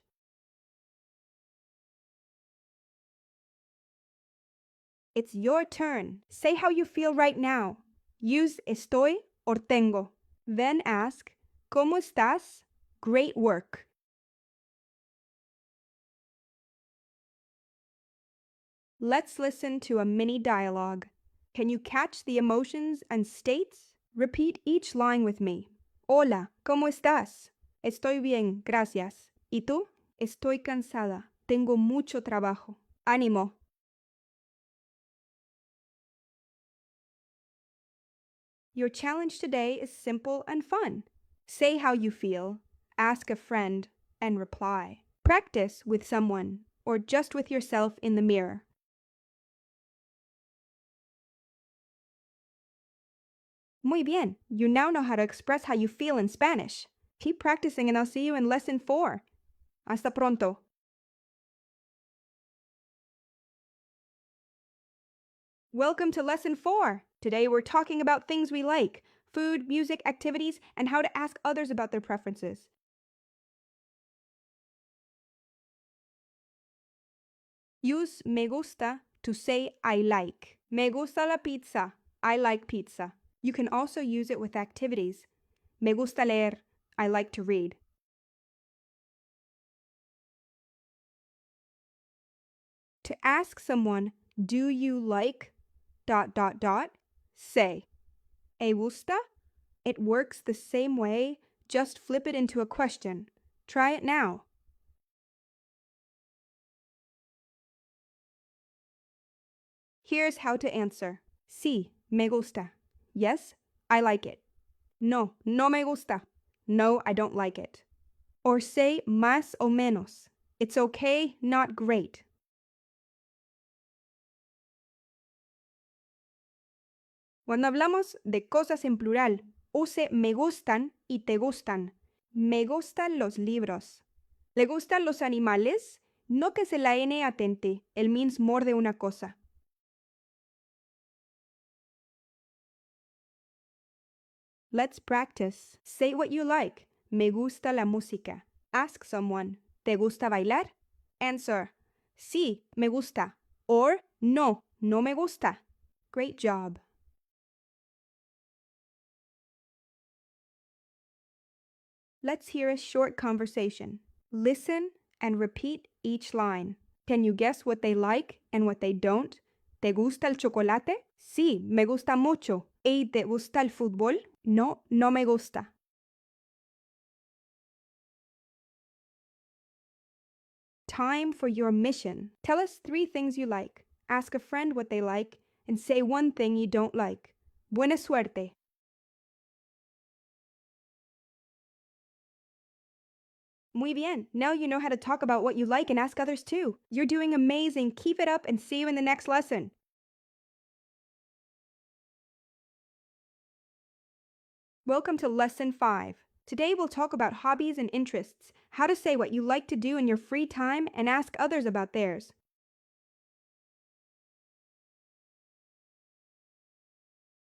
It's your turn. Say how you feel right now. Use estoy or tengo. Then ask, ¿Cómo estás? Great work. Let's listen to a mini dialogue. Can you catch the emotions and states? Repeat each line with me. Hola, ¿cómo estás? Estoy bien, gracias. ¿Y tú? Estoy cansada. Tengo mucho trabajo. Ánimo. Your challenge today is simple and fun. Say how you feel, ask a friend, and reply. Practice with someone or just with yourself in the mirror. Muy bien, you now know how to express how you feel in Spanish. Keep practicing and I'll see you in Lesson 4. Hasta pronto. Welcome to Lesson 4. Today we're talking about things we like, food, music, activities, and how to ask others about their preferences. Use me gusta to say I like. Me gusta la pizza. I like pizza. You can also use it with activities. Me gusta leer. I like to read. To ask someone, do you like ... say, ¿E gusta? It works the same way, just flip it into a question. Try it now. Here's how to answer. Sí, me gusta. Yes, I like it. No, no me gusta. No, I don't like it. Or say más o menos. It's okay, not great. Cuando hablamos de cosas en plural, use me gustan y te gustan. Me gustan los libros. ¿Le gustan los animales? No que se la N atente, el means more de una cosa. Let's practice. Say what you like. Me gusta la música. Ask someone. ¿Te gusta bailar? Answer. Sí, me gusta. Or no, no me gusta. Great job. Let's hear a short conversation. Listen and repeat each line. Can you guess what they like and what they don't? ¿Te gusta el chocolate? Sí, me gusta mucho. ¿Y te gusta el fútbol? No, no me gusta. Time for your mission. Tell us 3 things you like. Ask a friend what they like and say 1 thing you don't like. Buena suerte. Muy bien. Now you know how to talk about what you like and ask others too. You're doing amazing. Keep it up and see you in the next lesson. Welcome to Lesson 5. Today we'll talk about hobbies and interests, how to say what you like to do in your free time and ask others about theirs.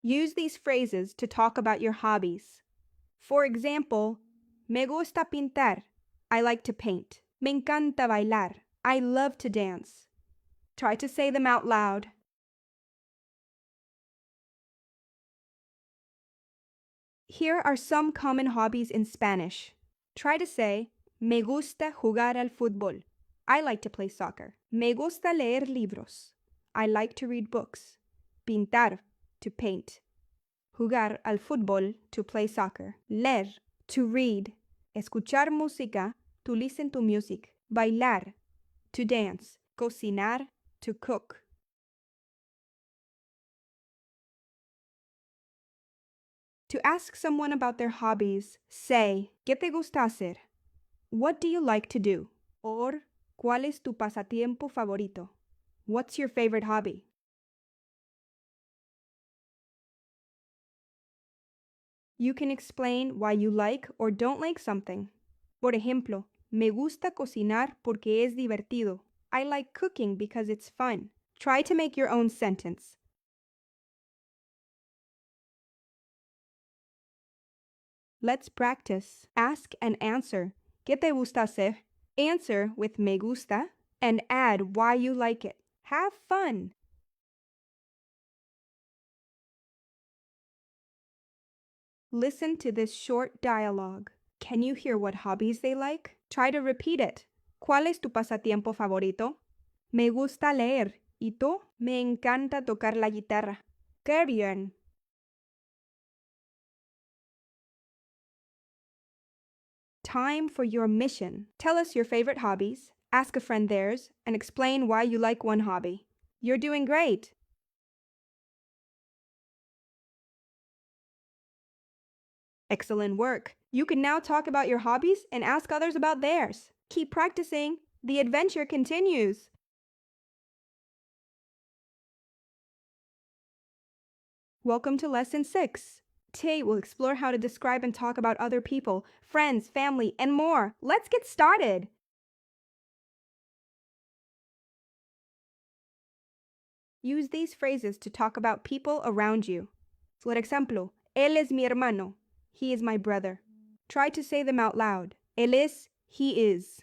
Use these phrases to talk about your hobbies. For example, me gusta pintar. I like to paint. Me encanta bailar. I love to dance. Try to say them out loud. Here are some common hobbies in Spanish. Try to say, me gusta jugar al fútbol. I like to play soccer. Me gusta leer libros. I like to read books. Pintar, to paint. Jugar al fútbol, to play soccer. Leer, to read. Escuchar música, to listen to music. Bailar, to dance. Cocinar, to cook. To ask someone about their hobbies, say, ¿Qué te gusta hacer? What do you like to do? Or, ¿Cuál es tu pasatiempo favorito? What's your favorite hobby? You can explain why you like or don't like something. Por ejemplo, me gusta cocinar porque es divertido. I like cooking because it's fun. Try to make your own sentence. Let's practice. Ask and answer. ¿Qué te gusta hacer? Answer with me gusta and add why you like it. Have fun! Listen to this short dialogue. Can you hear what hobbies they like? Try to repeat it. ¿Cuál es tu pasatiempo favorito? Me gusta leer. ¿Y tú? Me encanta tocar la guitarra. ¡Qué bien! Time for your mission. Tell us your favorite hobbies, ask a friend theirs, and explain why you like one hobby. You're doing great! Excellent work! You can now talk about your hobbies and ask others about theirs. Keep practicing. The adventure continues. Welcome to Lesson 6. Today we'll explore how to describe and talk about other people, friends, family, and more. Let's get started! Use these phrases to talk about people around you. For example, él es mi hermano. He is my brother. Try to say them out loud. Él es, he is.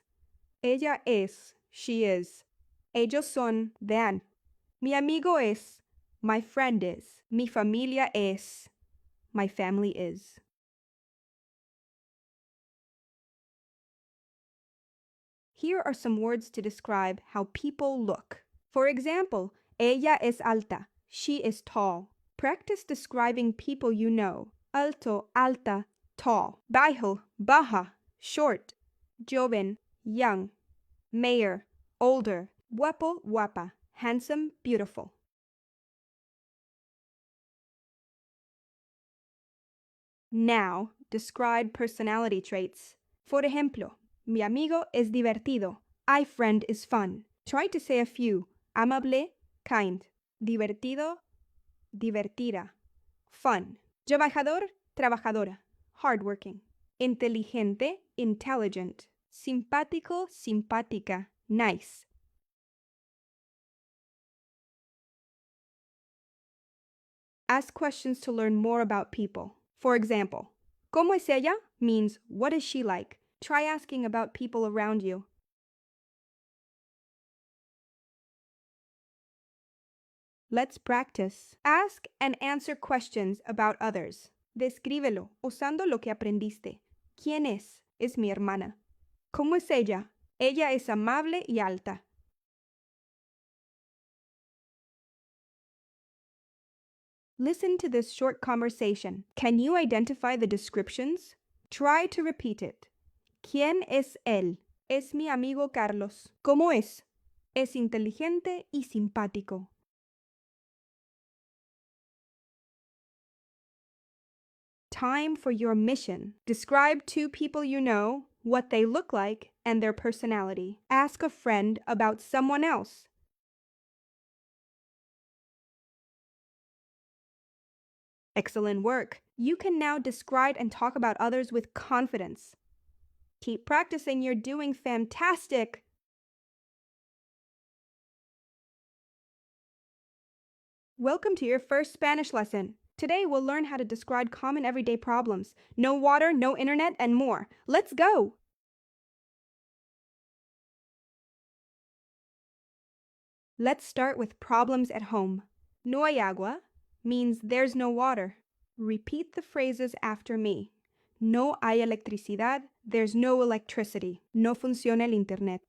Ella es, she is. Ellos son, they. Mi amigo es, my friend is. Mi familia es, my family is. Here are some words to describe how people look. For example, ella es alta. She is tall. Practice describing people you know. Alto, alta, tall. Bajo, baja, short. Joven, young. Mayor, older. Guapo, guapa, handsome, beautiful. Now, describe personality traits. Por ejemplo, mi amigo es divertido. My friend is fun. Try to say a few. Amable, kind. Divertido, divertida. Fun. Trabajador, trabajadora. Hardworking. Inteligente, intelligent. Simpático, simpática. Nice. Ask questions to learn more about people. For example, ¿Cómo es ella? Means, what is she like? Try asking about people around you. Let's practice. Ask and answer questions about others. Descríbelo usando lo que aprendiste. ¿Quién es? Es mi hermana. ¿Cómo es ella? Ella es amable y alta. Listen to this short conversation. Can you identify the descriptions? Try to repeat it. ¿Quién es él? Es mi amigo Carlos. ¿Cómo es? Es inteligente y simpático. Time for your mission. Describe two people you know, what they look like, and their personality. Ask a friend about someone else. Excellent work. You can now describe and talk about others with confidence. Keep practicing. You're doing fantastic. Welcome to your first Spanish lesson. Today we'll learn how to describe common everyday problems. No water, no internet, and more. Let's go! Let's start with problems at home. No hay agua means there's no water. Repeat the phrases after me. No hay electricidad, there's no electricity. No funciona el internet.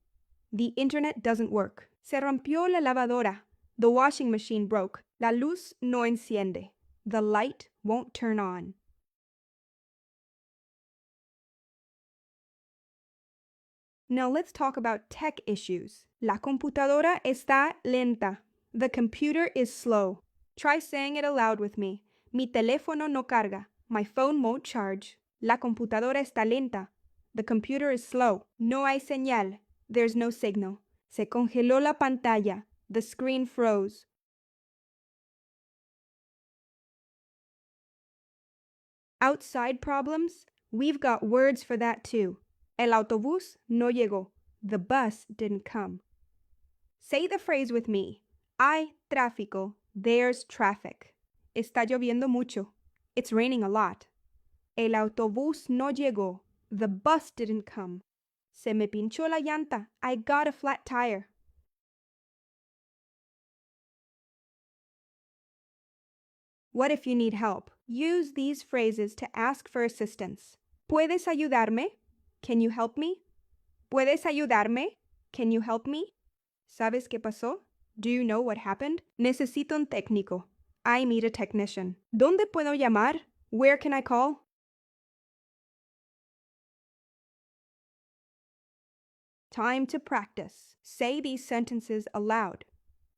The internet doesn't work. Se rompió la lavadora. The washing machine broke. La luz no enciende. The light won't turn on. Now let's talk about tech issues. La computadora está lenta. The computer is slow. Try saying it aloud with me. Mi teléfono no carga. My phone won't charge. La computadora está lenta. The computer is slow. No hay señal. There's no signal. Se congeló la pantalla. The screen froze. Outside problems? We've got words for that too. El autobús no llegó. The bus didn't come. Say the phrase with me. Hay tráfico. There's traffic. Está lloviendo mucho. It's raining a lot. El autobús no llegó. The bus didn't come. Se me pinchó la llanta. I got a flat tire. What if you need help? Use these phrases to ask for assistance. ¿Puedes ayudarme? Can you help me? ¿Puedes ayudarme? Can you help me? ¿Sabes qué pasó? Do you know what happened? Necesito un técnico. I need a technician. ¿Dónde puedo llamar? Where can I call? Time to practice. Say these sentences aloud.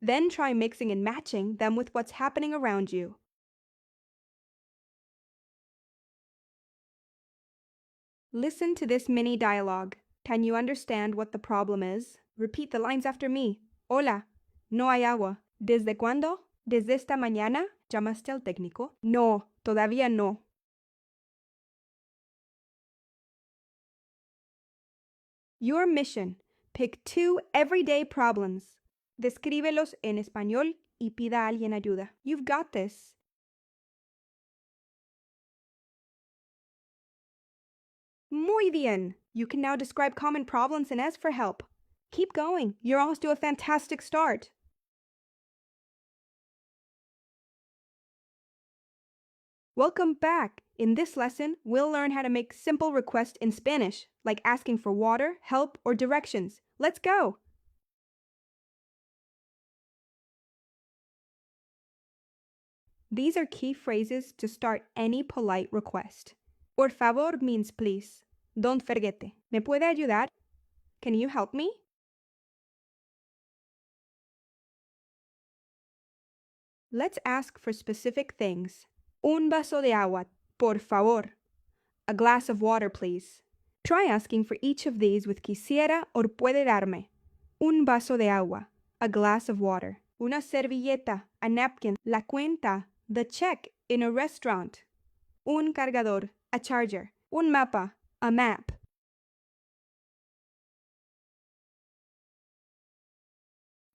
Then try mixing and matching them with what's happening around you. Listen to this mini dialogue. Can you understand what the problem is? Repeat the lines after me. Hola, no hay agua. ¿Desde cuándo? ¿Desde esta mañana? ¿Llamaste al técnico? No, todavía no. Your mission. Pick 2 everyday problems. Descríbelos en español y pida a alguien ayuda. You've got this. Muy bien! You can now describe common problems and ask for help. Keep going. You're off to a fantastic start. Welcome back. In this lesson, we'll learn how to make simple requests in Spanish, like asking for water, help, or directions. Let's go! These are key phrases to start any polite request. Por favor means please. Don't forget. ¿Me puede ayudar? Can you help me? Let's ask for specific things. Un vaso de agua, por favor. A glass of water, please. Try asking for each of these with quisiera or puede darme. Un vaso de agua, a glass of water. Una servilleta, a napkin, la cuenta, the check in a restaurant. Un cargador, a charger. Un mapa, a map.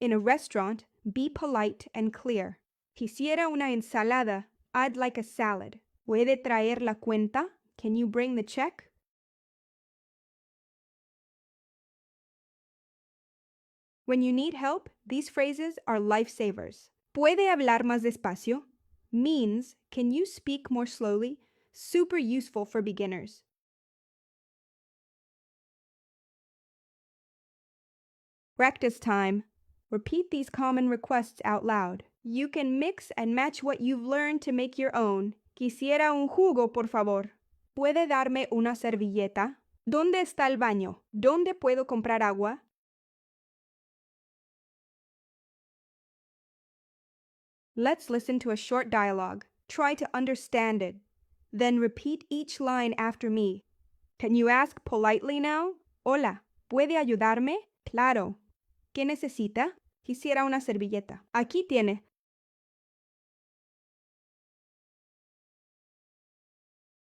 In a restaurant, be polite and clear. Quisiera una ensalada. I'd like a salad. ¿Puede traer la cuenta? Can you bring the check? When you need help, these phrases are lifesavers. ¿Puede hablar más despacio? Means, can you speak more slowly? Super useful for beginners. Practice time. Repeat these common requests out loud. You can mix and match what you've learned to make your own. Quisiera un jugo, por favor. ¿Puede darme una servilleta? ¿Dónde está el baño? ¿Dónde puedo comprar agua? Let's listen to a short dialogue. Try to understand it. Then repeat each line after me. Can you ask politely now? Hola, ¿puede ayudarme? Claro. ¿Qué necesita? Quisiera una servilleta. Aquí tiene.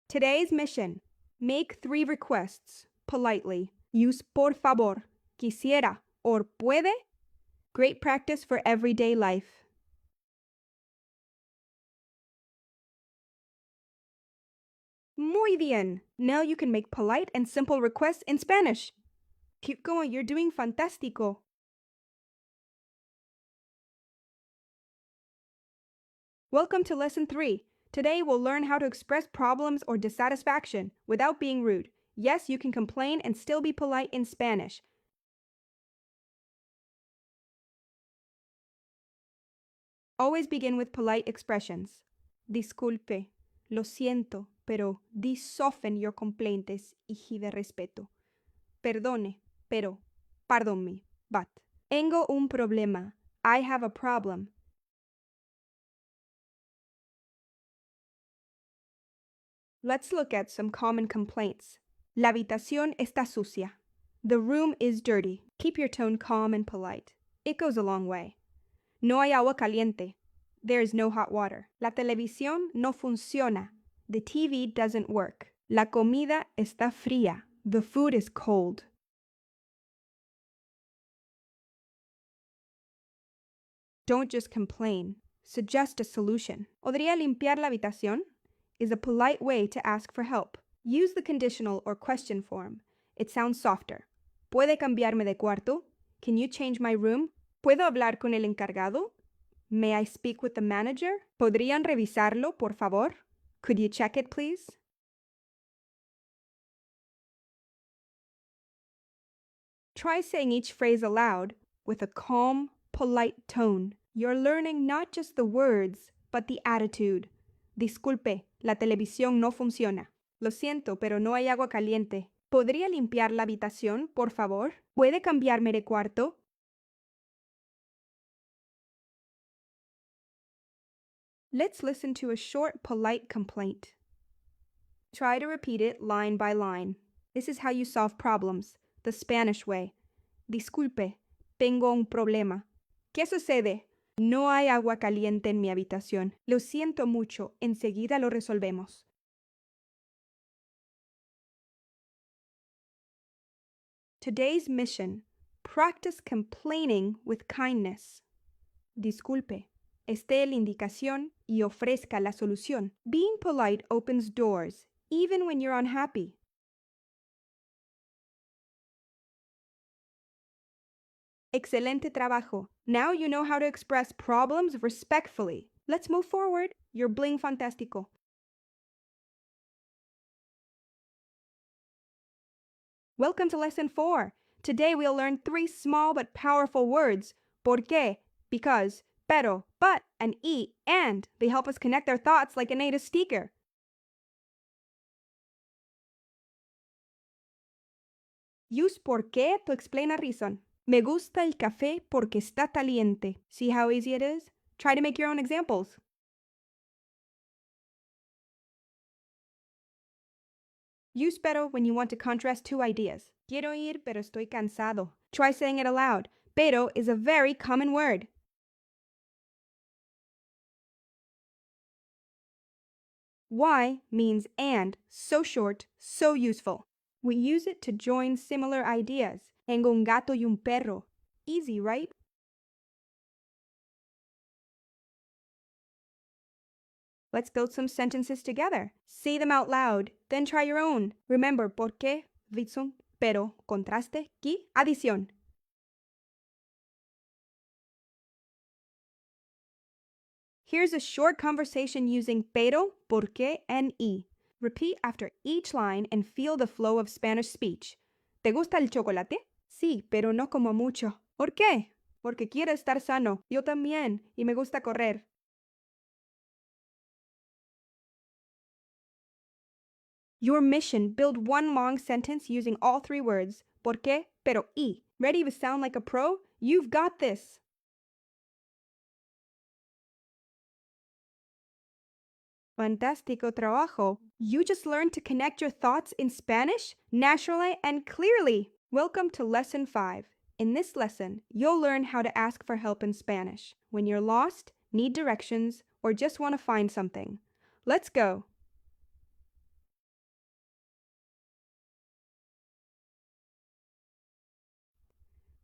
Today's mission. Make 3 requests politely. Use por favor, quisiera, or puede. Great practice for everyday life. Muy bien! Now you can make polite and simple requests in Spanish. Keep going, you're doing fantástico. Welcome to Lesson 3. Today we'll learn how to express problems or dissatisfaction without being rude. Yes, you can complain and still be polite in Spanish. Always begin with polite expressions. Disculpe, lo siento, pero these soften your complaints y de respeto. Perdone, pero, pardon me, but. Tengo un problema. I have a problem. Let's look at some common complaints. La habitación está sucia. The room is dirty. Keep your tone calm and polite. It goes a long way. No hay agua caliente. There is no hot water. La televisión no funciona. The TV doesn't work. La comida está fría. The food is cold. Don't just complain. Suggest a solution. ¿Podría limpiar la habitación? Is a polite way to ask for help. Use the conditional or question form. It sounds softer. ¿Puede cambiarme de cuarto? Can you change my room? ¿Puedo hablar con el encargado? May I speak with the manager? ¿Podrían revisarlo, por favor? Could you check it, please? Try saying each phrase aloud with a calm, polite tone. You're learning not just the words, but the attitude. Disculpe, la televisión no funciona. Lo siento, pero no hay agua caliente. ¿Podría limpiar la habitación, por favor? ¿Puede cambiarme de cuarto? Let's listen to a short, polite complaint. Try to repeat it line by line. This is how you solve problems, the Spanish way. Disculpe, tengo un problema. ¿Qué sucede? No hay agua caliente en mi habitación. Lo siento mucho, enseguida lo resolvemos. Today's mission: practice complaining with kindness. Disculpe, esté la indicación y ofrezca la solución. Being polite opens doors, even when you're unhappy. Excelente trabajo. Now you know how to express problems respectfully. Let's move forward. You're bling fantástico. Welcome to Lesson 4. Today we'll learn 3 small but powerful words. ¿Por qué? Because, pero, but, and and. They help us connect our thoughts like a native speaker. Use por qué to explain a reason. Me gusta el café porque está caliente. See how easy it is? Try to make your own examples. Use pero when you want to contrast 2 ideas. Quiero ir, pero estoy cansado. Try saying it aloud. Pero is a very common word. Why means and, so short, so useful. We use it to join similar ideas. Tengo un gato y un perro. Easy, right? Let's build some sentences together. Say them out loud, then try your own. Remember, por qué, reason, pero, contraste, y adición. Here's a short conversation using pero, por qué, and y. Repeat after each line and feel the flow of Spanish speech. ¿Te gusta el chocolate? Sí, pero no como mucho. ¿Por qué? Porque quiero estar sano. Yo también, y me gusta correr. Your mission: build one long sentence using all 3 words. ¿Por qué? Pero y. Ready to sound like a pro? You've got this. Fantástico trabajo. You just learned to connect your thoughts in Spanish naturally and clearly. Welcome to Lesson 5. In this lesson, you'll learn how to ask for help in Spanish when you're lost, need directions, or just want to find something. Let's go.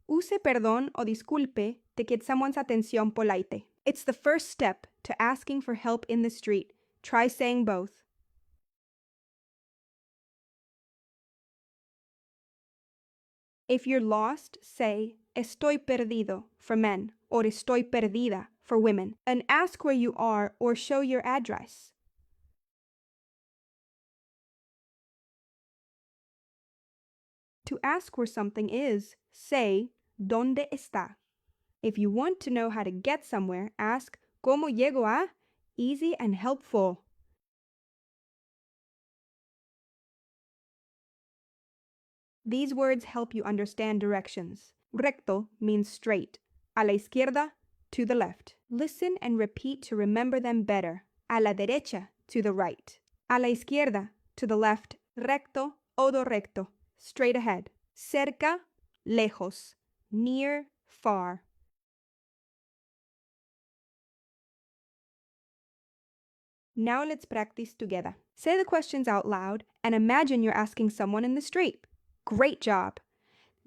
Use perdón o disculpe to get someone's atención polite. It's the first step to asking for help in the street. Try saying both. If you're lost, say estoy perdido for men or estoy perdida for women, and ask where you are or show your address. To ask where something is, say, ¿Dónde está? If you want to know how to get somewhere, ask, ¿Cómo llego a? Easy and helpful. These words help you understand directions. Recto means straight. A la izquierda, to the left. Listen and repeat to remember them better. A la derecha, to the right. A la izquierda, to the left. Recto, odo recto, straight ahead. Cerca, lejos. Near, far. Now let's practice together. Say the questions out loud and imagine you're asking someone in the street. Great job.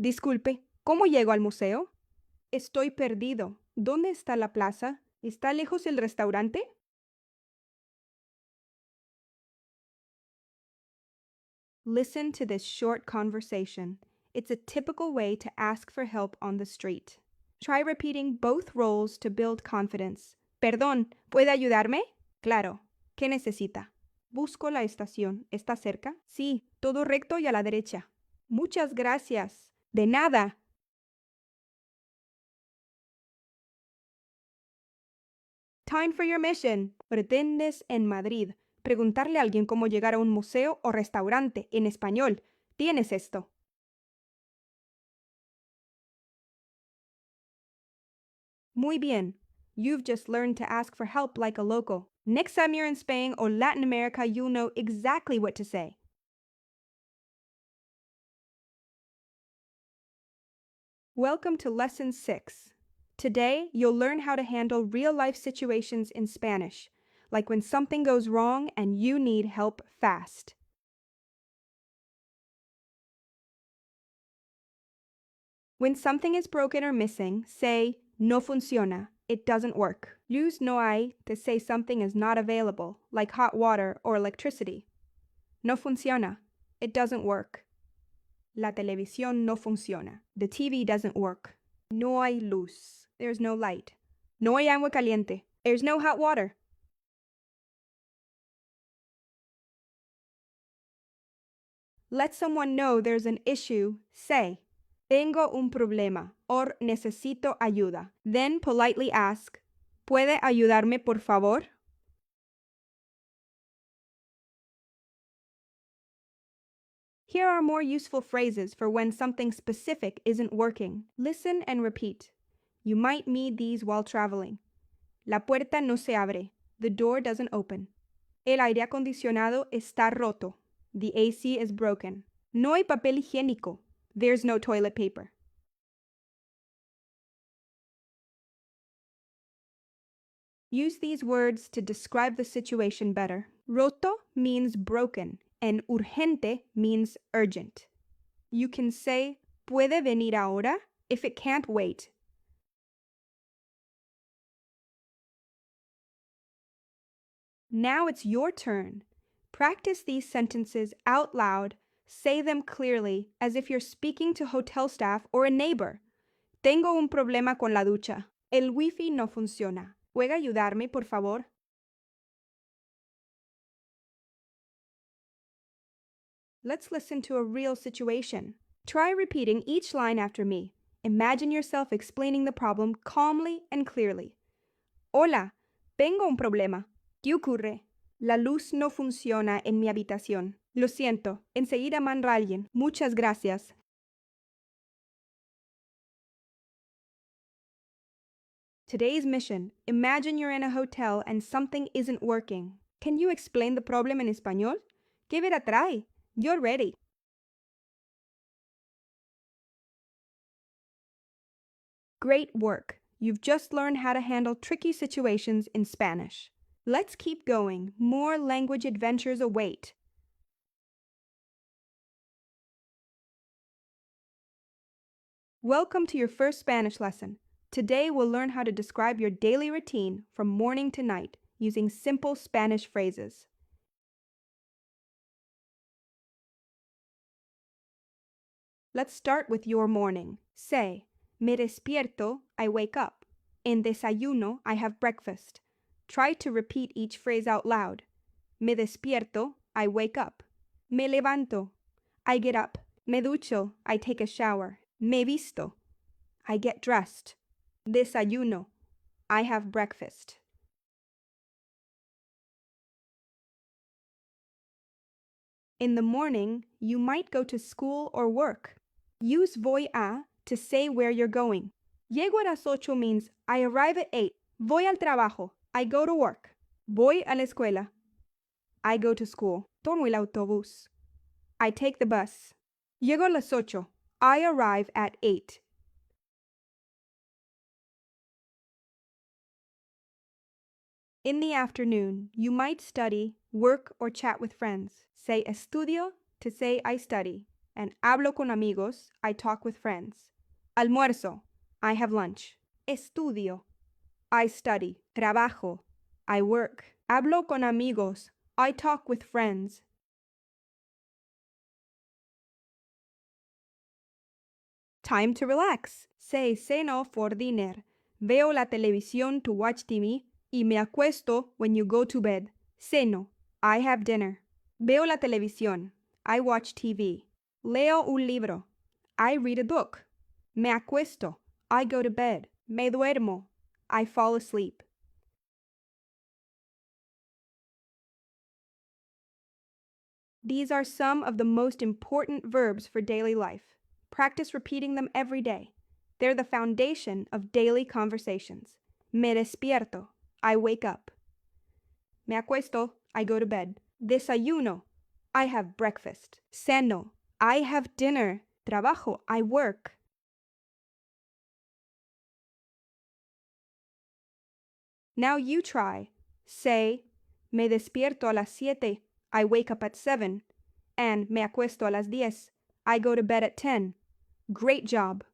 Disculpe, ¿cómo llego al museo? Estoy perdido. ¿Dónde está la plaza? ¿Está lejos el restaurante? Listen to this short conversation. It's a typical way to ask for help on the street. Try repeating both roles to build confidence. Perdón, ¿puede ayudarme? Claro. ¿Qué necesita? Busco la estación. ¿Está cerca? Sí, todo recto y a la derecha. Muchas gracias. De nada. Time for your mission. Pretendes en Madrid. Preguntarle a alguien cómo llegar a un museo o restaurante en español. Tienes esto. Muy bien. You've just learned to ask for help like a local. Next time you're in Spain or Latin America, you'll know exactly what to say. Welcome to Lesson 6. Today, you'll learn how to handle real-life situations in Spanish, like when something goes wrong and you need help fast. When something is broken or missing, say, no funciona, it doesn't work. Use no hay to say something is not available, like hot water or electricity. No funciona, it doesn't work. La televisión no funciona. The TV doesn't work. No hay luz. There's no light. No hay agua caliente. There's no hot water. Let someone know there's an issue. Say, tengo un problema or necesito ayuda. Then politely ask, ¿puede ayudarme por favor? Here are more useful phrases for when something specific isn't working. Listen and repeat. You might need these while traveling. La puerta no se abre. The door doesn't open. El aire acondicionado está roto. The AC is broken. No hay papel higiénico. There's no toilet paper. Use these words to describe the situation better. Roto means broken, and urgente means urgent. You can say, ¿puede venir ahora? If it can't wait. Now it's your turn. Practice these sentences out loud. Say them clearly, as if you're speaking to hotel staff or a neighbor. Tengo un problema con la ducha. El wifi no funciona. ¿Puede ayudarme, por favor? Let's listen to a real situation. Try repeating each line after me. Imagine yourself explaining the problem calmly and clearly. Hola, tengo un problema. ¿Qué ocurre? La luz no funciona en mi habitación. Lo siento, enseguida mando a alguien. Muchas gracias. Today's mission. Imagine you're in a hotel and something isn't working. Can you explain the problem in español? Give it a try. You're ready. Great work. You've just learned how to handle tricky situations in Spanish. Let's keep going. More language adventures await. Welcome to your first Spanish lesson. Today we'll learn how to describe your daily routine from morning to night using simple Spanish phrases. Let's start with your morning. Say, me despierto, I wake up. En desayuno, I have breakfast. Try to repeat each phrase out loud. Me despierto, I wake up. Me levanto, I get up. Me ducho, I take a shower. Me visto, I get dressed. Desayuno, I have breakfast. In the morning, you might go to school or work. Use voy a to say where you're going. Llego a las 8 means I arrive at 8. Voy al trabajo. I go to work. Voy a la escuela. I go to school. Tomo el autobús. I take the bus. Llego a las 8. I arrive at 8. In the afternoon, you might study, work, or chat with friends. Say estudio to say I study, and hablo con amigos, I talk with friends. Almuerzo, I have lunch. Estudio, I study. Trabajo, I work. Hablo con amigos, I talk with friends. Time to relax. Say ceno for dinner. Veo la televisión to watch TV y me acuesto when you go to bed. Ceno, I have dinner. Veo la televisión, I watch TV. Leo un libro, I read a book. Me acuesto, I go to bed. Me duermo, I fall asleep. These are some of the most important verbs for daily life. Practice repeating them every day. They're the foundation of daily conversations. Me despierto, I wake up. Me acuesto, I go to bed. Desayuno, I have breakfast. Ceno, I have dinner. Trabajo, I work. Now you try. Say, me despierto a las 7, I wake up at 7. And me acuesto a las 10, I go to bed at 10. Great job.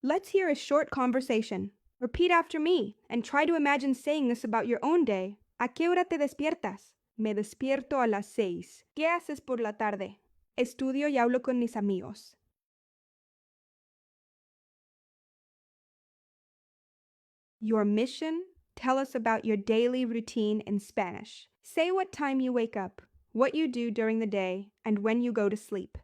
Let's hear a short conversation. Repeat after me and try to imagine saying this about your own day. ¿A qué hora te despiertas? Me despierto a las 6. ¿Qué haces por la tarde? Estudio y hablo con mis amigos. Your mission? Tell us about your daily routine in Spanish. Say what time you wake up, what you do during the day, and when you go to sleep.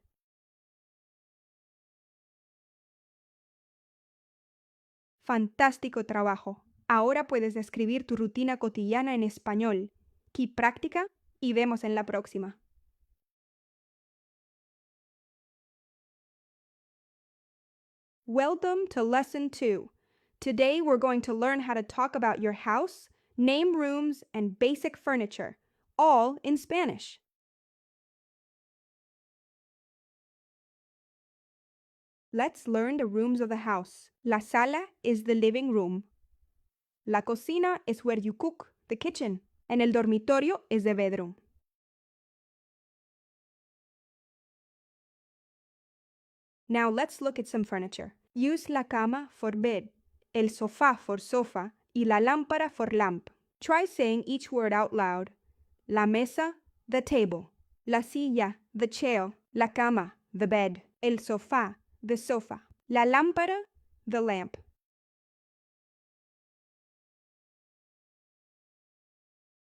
Fantástico trabajo. Ahora puedes escribir tu rutina cotidiana en español. Keep práctica y vemos en la próxima. Welcome to Lesson 2. Today we're going to learn how to talk about your house, name rooms, and basic furniture, all in Spanish. Let's learn the rooms of the house. La sala is the living room. La cocina is where you cook, the kitchen, and el dormitorio is the bedroom. Now let's look at some furniture. Use la cama for bed, el sofá for sofa, y la lámpara for lamp. Try saying each word out loud. La mesa, the table. La silla, the chair. La cama, the bed. El sofá, the sofa. La lámpara, the lamp.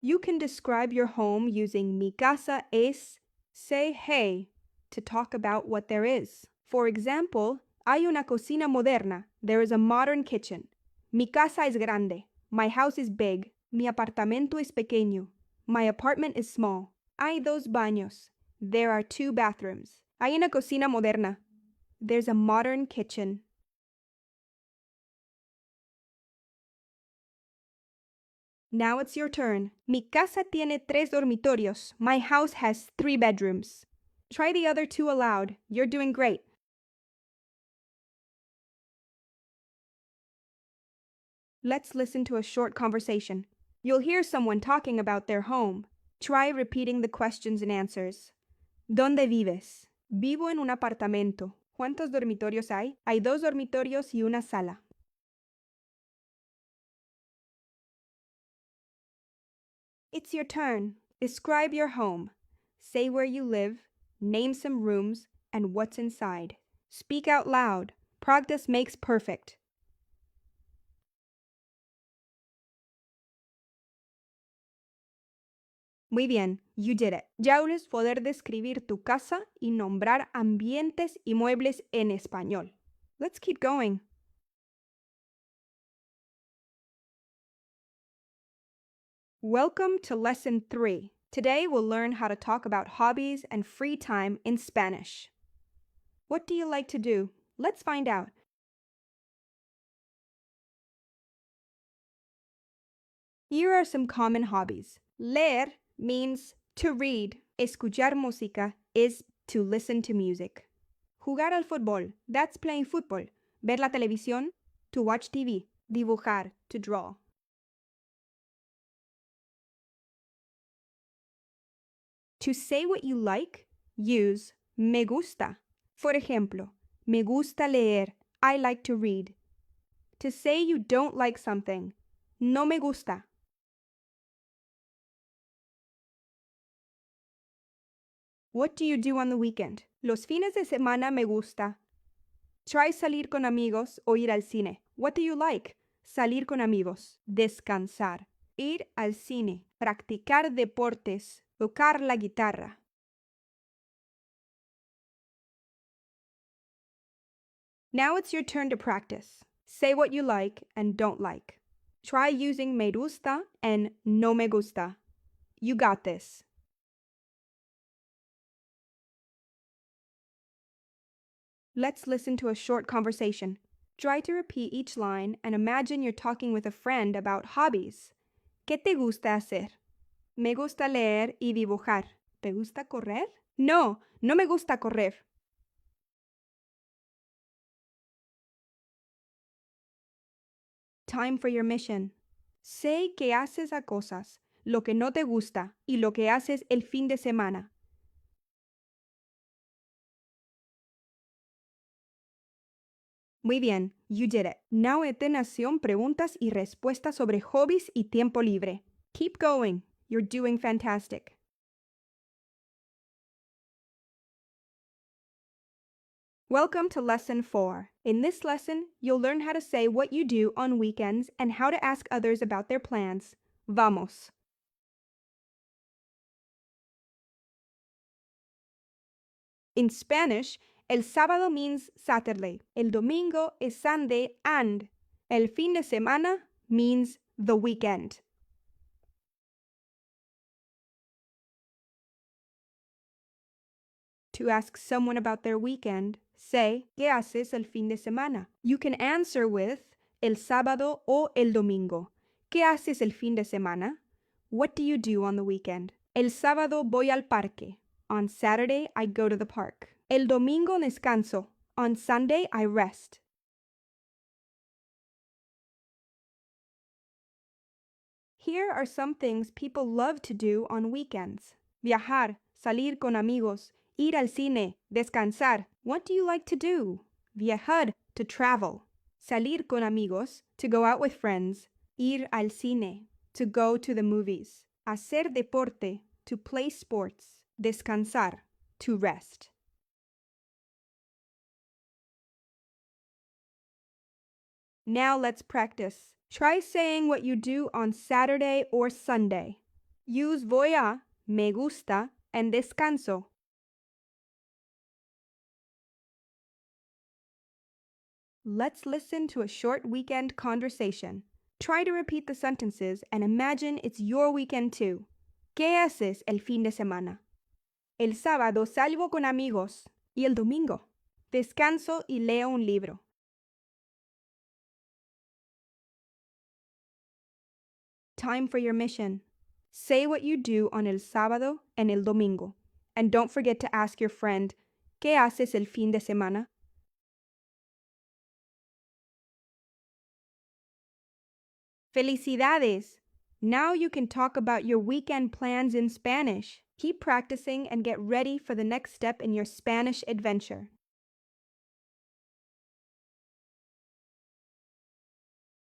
You can describe your home using mi casa es, say hey, to talk about what there is. For example, hay una cocina moderna. There is a modern kitchen. Mi casa es grande. My house is big. Mi apartamento es pequeño. My apartment is small. Hay dos baños. There are 2 bathrooms. Hay una cocina moderna. There's a modern kitchen. Now it's your turn. Mi casa tiene 3 dormitorios. My house has 3 bedrooms. Try the other 2 aloud. You're doing great. Let's listen to a short conversation. You'll hear someone talking about their home. Try repeating the questions and answers. ¿Dónde vives? Vivo en un apartamento. ¿Cuántos dormitorios hay? Hay 2 dormitorios y una sala. It's your turn. Describe your home. Say where you live, name some rooms, and what's inside. Speak out loud. Practice makes perfect. Muy bien, you did it. Ya es poder describir tu casa y nombrar ambientes y muebles en español. Let's keep going. Welcome to Lesson 3. Today we'll learn how to talk about hobbies and free time in Spanish. What do you like to do? Let's find out. Here are some common hobbies. Leer means to read. Escuchar música is to listen to music. Jugar al fútbol, that's playing football. Ver la televisión, to watch TV. Dibujar, to draw. To say what you like, use me gusta. For ejemplo, me gusta leer. I like to read. To say you don't like something, no me gusta. What do you do on the weekend? Los fines de semana me gusta. Try salir con amigos o ir al cine. What do you like? Salir con amigos. Descansar. Ir al cine. Practicar deportes. Tocar la guitarra. Now it's your turn to practice. Say what you like and don't like. Try using me gusta and no me gusta. You got this. Let's listen to a short conversation. Try to repeat each line and imagine you're talking with a friend about hobbies. ¿Qué te gusta hacer? Me gusta leer y dibujar. ¿Te gusta correr? No, no me gusta correr. Time for your mission. Say que haces a cosas, lo que no te gusta y lo que haces el fin de semana. Muy bien, you did it. Now a continuación preguntas y respuestas sobre hobbies y tiempo libre. Keep going. You're doing fantastic. Welcome to Lesson 4. In this lesson, you'll learn how to say what you do on weekends and how to ask others about their plans. Vamos. In Spanish, el sábado means Saturday, el domingo is Sunday, and el fin de semana means the weekend. To ask someone about their weekend, say, ¿qué haces el fin de semana? You can answer with el sábado o el domingo. ¿Qué haces el fin de semana? What do you do on the weekend? El sábado voy al parque. On Saturday, I go to the park. El domingo descanso. On Sunday, I rest. Here are some things people love to do on weekends. Viajar, salir con amigos, ir al cine, descansar. What do you like to do? Viajar, to travel. Salir con amigos, to go out with friends. Ir al cine, to go to the movies. Hacer deporte, to play sports. Descansar, to rest. Now let's practice. Try saying what you do on Saturday or Sunday. Use voy a, me gusta, and descanso. Let's listen to a short weekend conversation. Try to repeat the sentences and imagine it's your weekend too. ¿Qué haces el fin de semana? El sábado salgo con amigos. ¿Y el domingo? Descanso y leo un libro. Time for your mission. Say what you do on el sábado and el domingo. And don't forget to ask your friend, ¿qué haces el fin de semana? Felicidades! Now you can talk about your weekend plans in Spanish. Keep practicing and get ready for the next step in your Spanish adventure.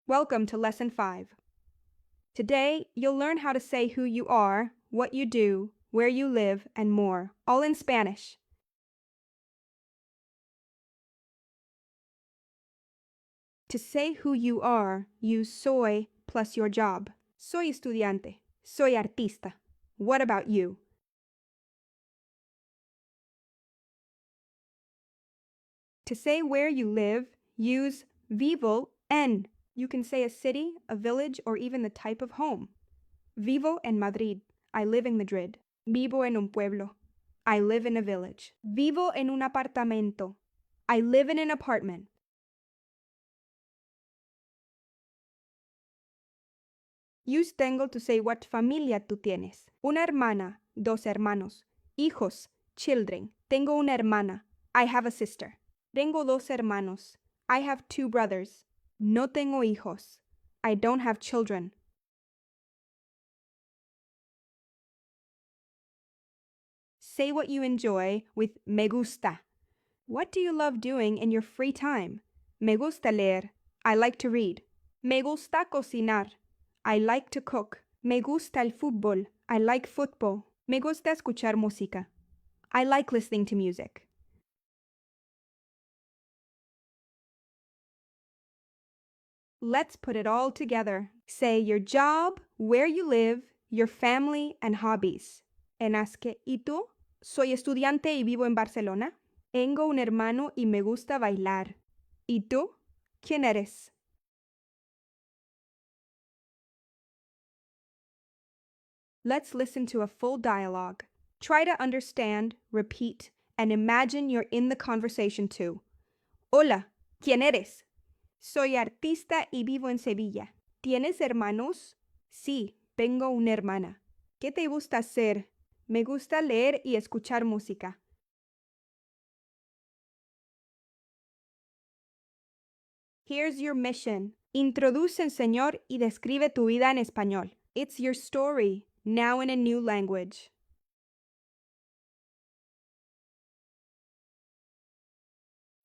Welcome to Lesson 5. Today, you'll learn how to say who you are, what you do, where you live, and more, all in Spanish. To say who you are, use soy plus your job. Soy estudiante. Soy artista. What about you? To say where you live, use vivo en. You can say a city, a village, or even the type of home. Vivo en Madrid. I live in Madrid. Vivo en un pueblo. I live in a village. Vivo en un apartamento. I live in an apartment. Use tengo to say what familia tú tienes. Una hermana, dos hermanos. Hijos, children. Tengo una hermana. I have a sister. Tengo dos hermanos. I have two brothers. No tengo hijos. I don't have children. Say what you enjoy with me gusta. What do you love doing in your free time? Me gusta leer. I like to read. Me gusta cocinar. I like to cook. Me gusta el fútbol. I like football. Me gusta escuchar música. I like listening to music. Let's put it all together. Say your job, where you live, your family, and hobbies. En que, ¿y tú? Soy estudiante y vivo en Barcelona. Tengo un hermano y me gusta bailar. ¿Y tú? ¿Quién eres? Let's listen to a full dialogue. Try to understand, repeat, and imagine you're in the conversation too. Hola, ¿quién eres? Soy artista y vivo en Sevilla. ¿Tienes hermanos? Sí, tengo una hermana. ¿Qué te gusta hacer? Me gusta leer y escuchar música. Here's your mission. Introduce en señor y describe tu vida en español. It's your story, now in a new language.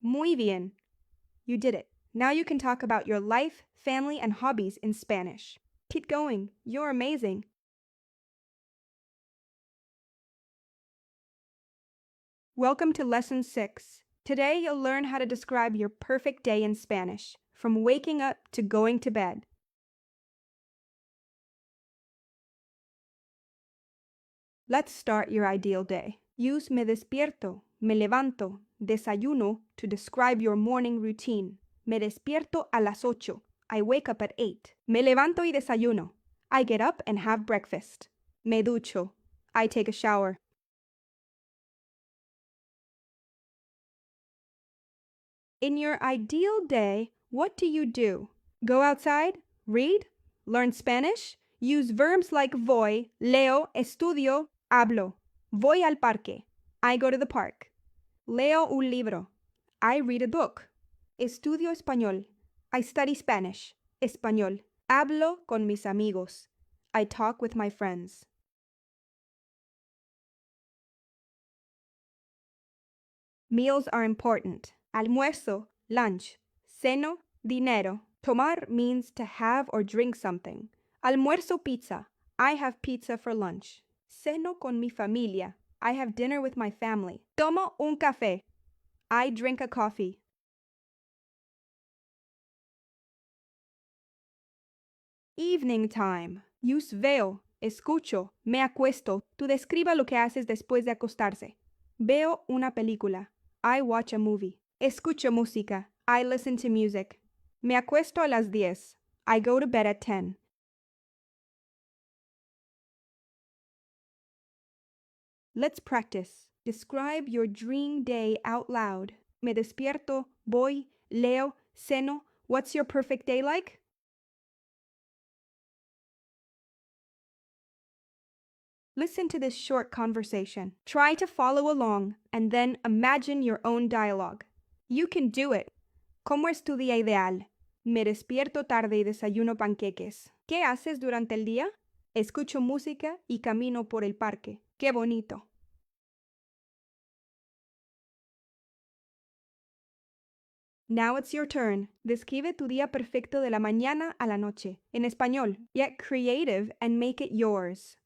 Muy bien. You did it. Now you can talk about your life, family, and hobbies in Spanish. Keep going. You're amazing. Welcome to Lesson 6. Today you'll learn how to describe your perfect day in Spanish, from waking up to going to bed. Let's start your ideal day. Use me despierto, me levanto, desayuno to describe your morning routine. Me despierto a las 8. I wake up at 8. Me levanto y desayuno. I get up and have breakfast. Me ducho. I take a shower. In your ideal day, what do you do? Go outside? Read? Learn Spanish? Use verbs like voy, leo, estudio, hablo. Voy al parque. I go to the park. Leo un libro. I read a book. Estudio español. I study Spanish. Español. Hablo con mis amigos. I talk with my friends. Meals are important. Almuerzo, lunch. Ceno, dinero. Tomar means to have or drink something. Almuerzo pizza. I have pizza for lunch. Ceno con mi familia. I have dinner with my family. Tomo un café. I drink a coffee. Evening time. Use veo, escucho, me acuesto to describa lo que haces después de acostarse. Veo una película. I watch a movie. Escucho música. I listen to music. Me acuesto a las 10. I go to bed at 10. Let's practice. Describe your dream day out loud. Me despierto, voy, leo, ceno. What's your perfect day like? Listen to this short conversation. Try to follow along and then imagine your own dialogue. You can do it. ¿Cómo es tu día ideal? Me despierto tarde y desayuno panqueques. ¿Qué haces durante el día? Escucho música y camino por el parque. ¡Qué bonito! Now it's your turn. Describe tu día perfecto de la mañana a la noche. En español. Get creative and make it yours.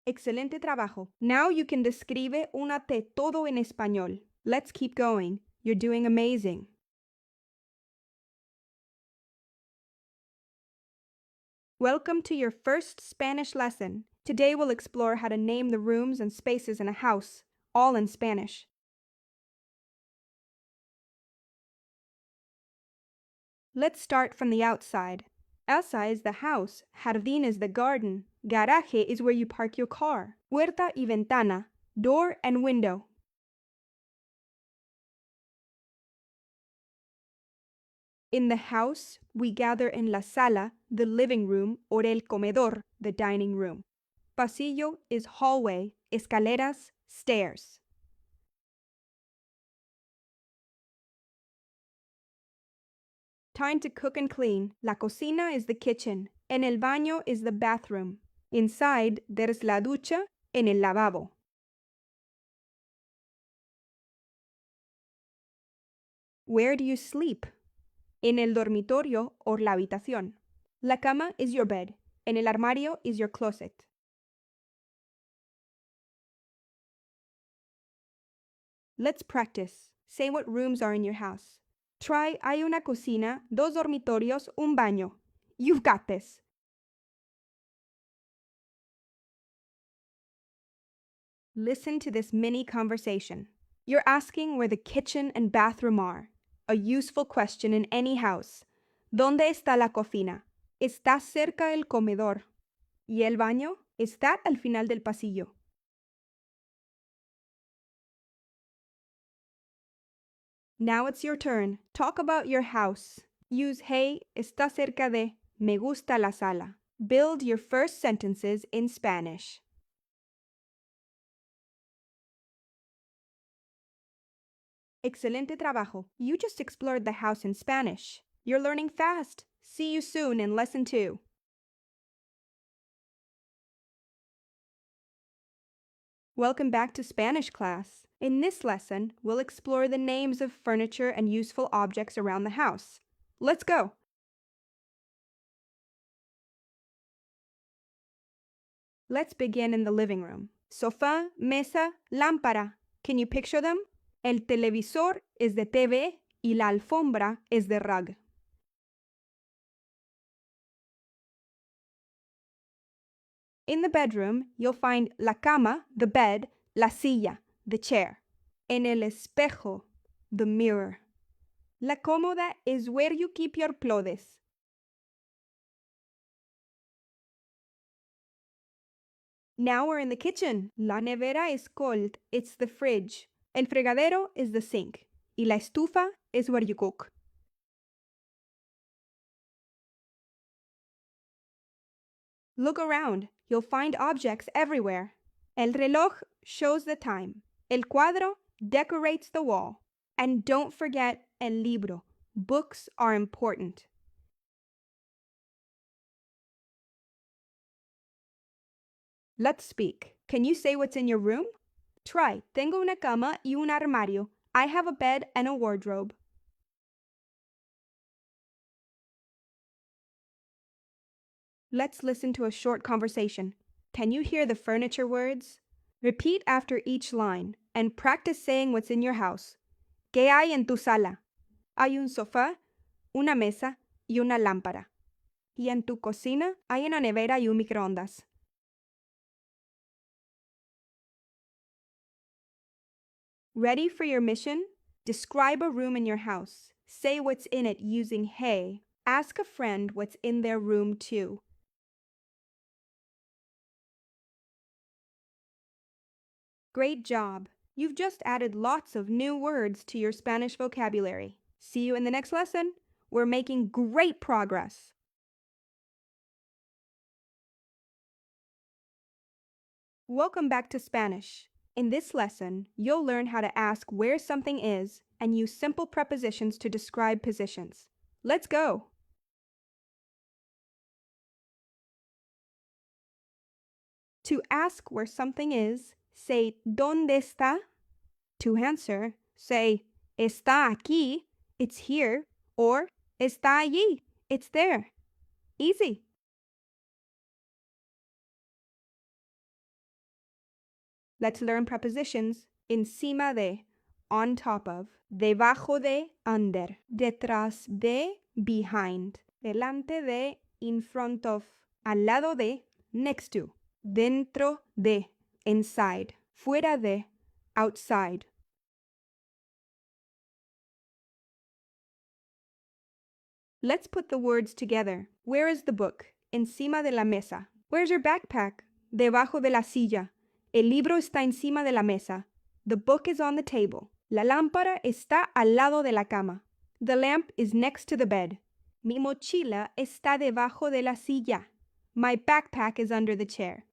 Excelente trabajo. Now you can describe una de todo en español. Let's keep going. You're doing amazing. Welcome to your first Spanish lesson. Today we'll explore how to name the rooms and spaces in a house, all in Spanish. Let's start from the outside. Casa is the house, jardín is the garden, garaje is where you park your car, puerta y ventana, door and window. In the house, we gather in la sala, the living room, or el comedor, the dining room. Pasillo is hallway, escaleras, stairs. Time to cook and clean. La cocina is the kitchen. En el baño is the bathroom. Inside, there's la ducha, en el lavabo. Where do you sleep? En el dormitorio or la habitación. La cama is your bed. En el armario is your closet. Let's practice. Say what rooms are in your house. Try hay una cocina, dos dormitorios, un baño. You've got this. Listen to this mini conversation. You're asking where the kitchen and bathroom are. A useful question in any house. ¿Dónde está la cocina? Está cerca el comedor. ¿Y el baño? Está al final del pasillo. Now it's your turn. Talk about your house. Use hey, está cerca de, me gusta la sala. Build your first sentences in Spanish. Excelente trabajo. You just explored the house in Spanish. You're learning fast. See you soon in Lesson 2. Welcome back to Spanish class. In this lesson, we'll explore the names of furniture and useful objects around the house. Let's go! Let's begin in the living room. Sofá, mesa, lámpara. Can you picture them? El televisor is the TV y la alfombra is the rug. In the bedroom, you'll find la cama, the bed, la silla, the chair. En el espejo, the mirror. La cómoda is where you keep your clothes. Now we're in the kitchen. La nevera is cold. It's the fridge. El fregadero is the sink. Y la estufa is where you cook. Look around. You'll find objects everywhere. El reloj shows the time. El cuadro decorates the wall. And don't forget el libro. Books are important. Let's speak. Can you say what's in your room? Try. Tengo una cama y un armario. I have a bed and a wardrobe. Let's listen to a short conversation. Can you hear the furniture words? Repeat after each line and practice saying what's in your house. ¿Qué hay en tu sala? Hay un sofá, una mesa y una lámpara. Y en tu cocina hay una nevera y un microondas. Ready for your mission? Describe a room in your house. Say what's in it using hey. Ask a friend what's in their room too. Great job! You've just added lots of new words to your Spanish vocabulary. See you in the next lesson. We're making great progress. Welcome back to Spanish. In this lesson, you'll learn how to ask where something is and use simple prepositions to describe positions. Let's go! To ask where something is, say ¿Dónde está? To answer, say ¿Está aquí? It's here. Or ¿Está allí? It's there. Easy. Let's learn prepositions. Encima de, on top of. Debajo de, under. Detrás de, behind. Delante de, in front of. Al lado de, next to. Dentro de, inside. Fuera de, outside. Let's put the words together. Where is the book? Encima de la mesa. Where's your backpack? Debajo de la silla. El libro está encima de la mesa. The book is on the table. La lámpara está al lado de la cama. The lamp is next to the bed. Mi mochila está debajo de la silla. My backpack is under the chair.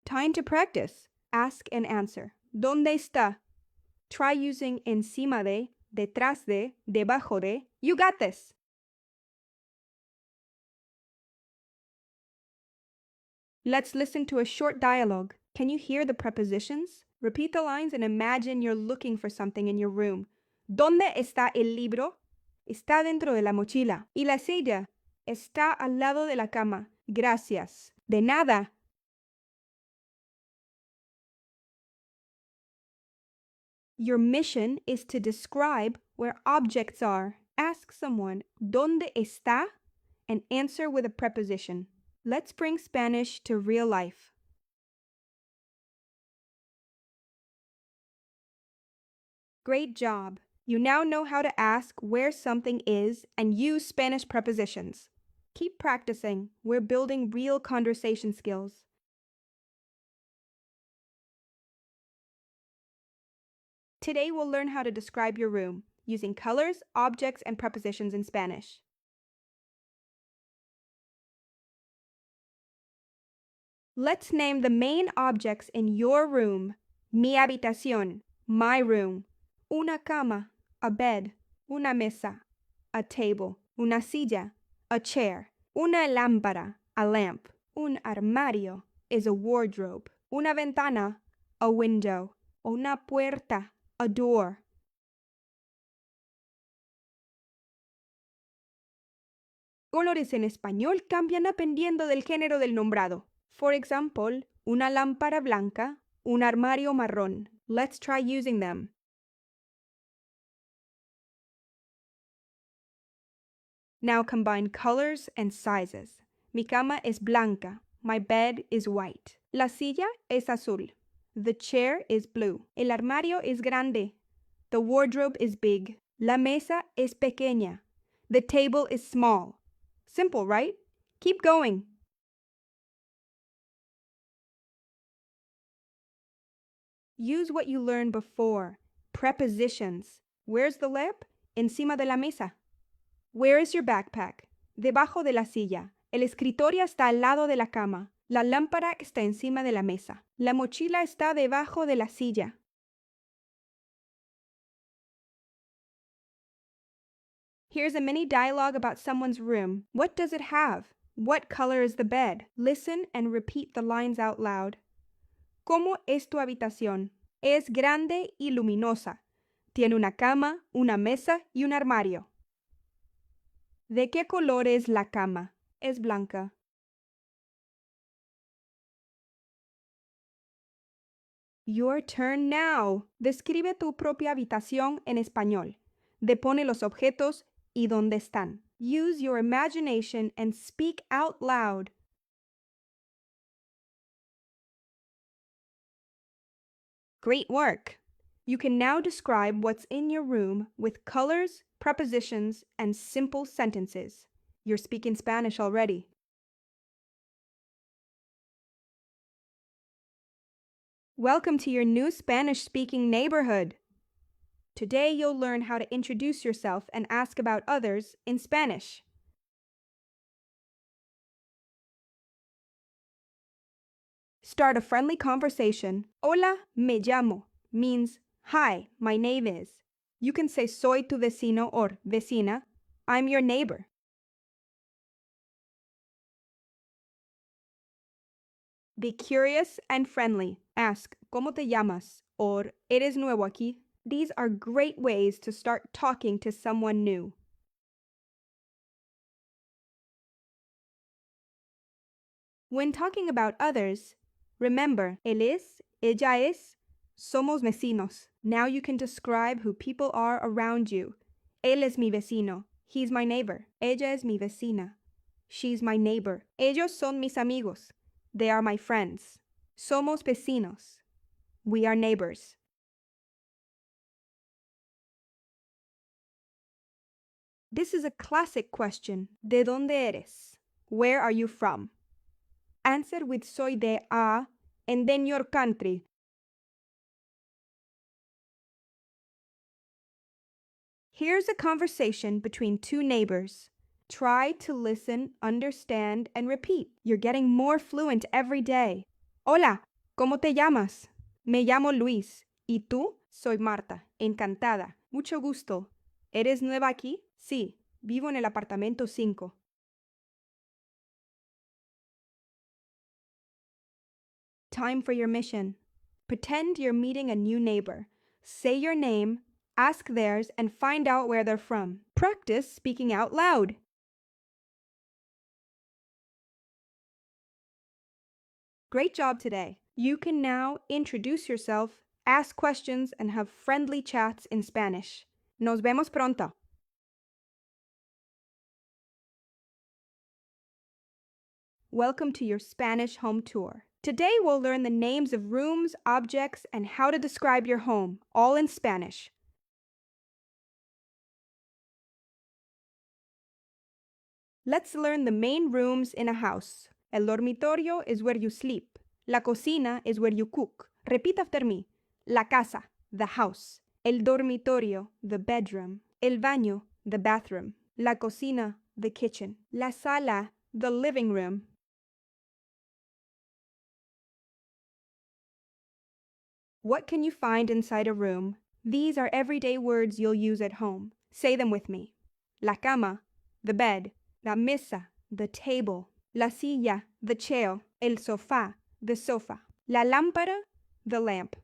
Time to practice. Ask and answer. ¿Dónde está? Try using encima de, detrás de, debajo de. You got this! Let's listen to a short dialogue. Can you hear the prepositions? Repeat the lines and imagine you're looking for something in your room. ¿Dónde está el libro? Está dentro de la mochila. ¿Y la silla? Está al lado de la cama. Gracias. De nada. Your mission is to describe where objects are. Ask someone, ¿Dónde está? And answer with a preposition. Let's bring Spanish to real life. Great job! You now know how to ask where something is and use Spanish prepositions. Keep practicing. We're building real conversation skills. Today we'll learn how to describe your room using colors, objects, and prepositions in Spanish. Let's name the main objects in your room. Mi habitación, my room. Una cama, a bed. Una mesa, a table. Una silla, a chair. Una lámpara, a lamp. Un armario is a wardrobe. Una ventana, a window. Una puerta, a door. Colores en español cambian dependiendo del género del nombrado. For example, una lámpara blanca, un armario marrón. Let's try using them. Now combine colors and sizes. Mi cama es blanca. My bed is white. La silla es azul. The chair is blue. El armario es grande. The wardrobe is big. La mesa es pequeña. The table is small. Simple, right? Keep going. Use what you learned before. Prepositions. Where's the lamp? Encima de la mesa. Where is your backpack? Debajo de la silla. El escritorio está al lado de la cama. La lámpara está encima de la mesa. La mochila está debajo de la silla. Here's a mini dialogue about someone's room. What does it have? What color is the bed? Listen and repeat the lines out loud. ¿Cómo es tu habitación? Es grande y luminosa. Tiene una cama, una mesa y un armario. ¿De qué color es la cama? Es blanca. Your turn now. Describe tu propia habitación en español. Depone los objetos y dónde están. Use your imagination and speak out loud. Great work! You can now describe what's in your room with colors, prepositions, and simple sentences. You're speaking Spanish already. Welcome to your new Spanish-speaking neighborhood. Today you'll learn how to introduce yourself and ask about others in Spanish. Start a friendly conversation. Hola, me llamo means, hi, my name is. You can say soy tu vecino or vecina. I'm your neighbor. Be curious and friendly. Ask, ¿Cómo te llamas? Or, ¿Eres nuevo aquí? These are great ways to start talking to someone new. When talking about others, remember, él es, ella es, somos vecinos. Now you can describe who people are around you. Él es mi vecino. He's my neighbor. Ella es mi vecina. She's my neighbor. Ellos son mis amigos. They are my friends. Somos vecinos. We are neighbors. This is a classic question. ¿De dónde eres? Where are you from? Answer with soy de a and then your country. Here's a conversation between two neighbors. Try to listen, understand, and repeat. You're getting more fluent every day. Hola, ¿cómo te llamas? Me llamo Luis. ¿Y tú? Soy Marta. Encantada. Mucho gusto. ¿Eres nueva aquí? Sí, vivo en el apartamento 5. Time for your mission. Pretend you're meeting a new neighbor. Say your name, ask theirs, and find out where they're from. Practice speaking out loud. Great job today. You can now introduce yourself, ask questions, and have friendly chats in Spanish. Nos vemos pronto. Welcome to your Spanish home tour. Today we'll learn the names of rooms, objects, and how to describe your home, all in Spanish. Let's learn the main rooms in a house. El dormitorio is where you sleep. La cocina is where you cook. Repeat after me. La casa, the house. El dormitorio, the bedroom. El baño, the bathroom. La cocina, the kitchen. La sala, the living room. What can you find inside a room? These are everyday words you'll use at home. Say them with me. La cama, the bed. La mesa, the table. La silla, the chair. El sofá, the sofa. La lámpara, the lamp.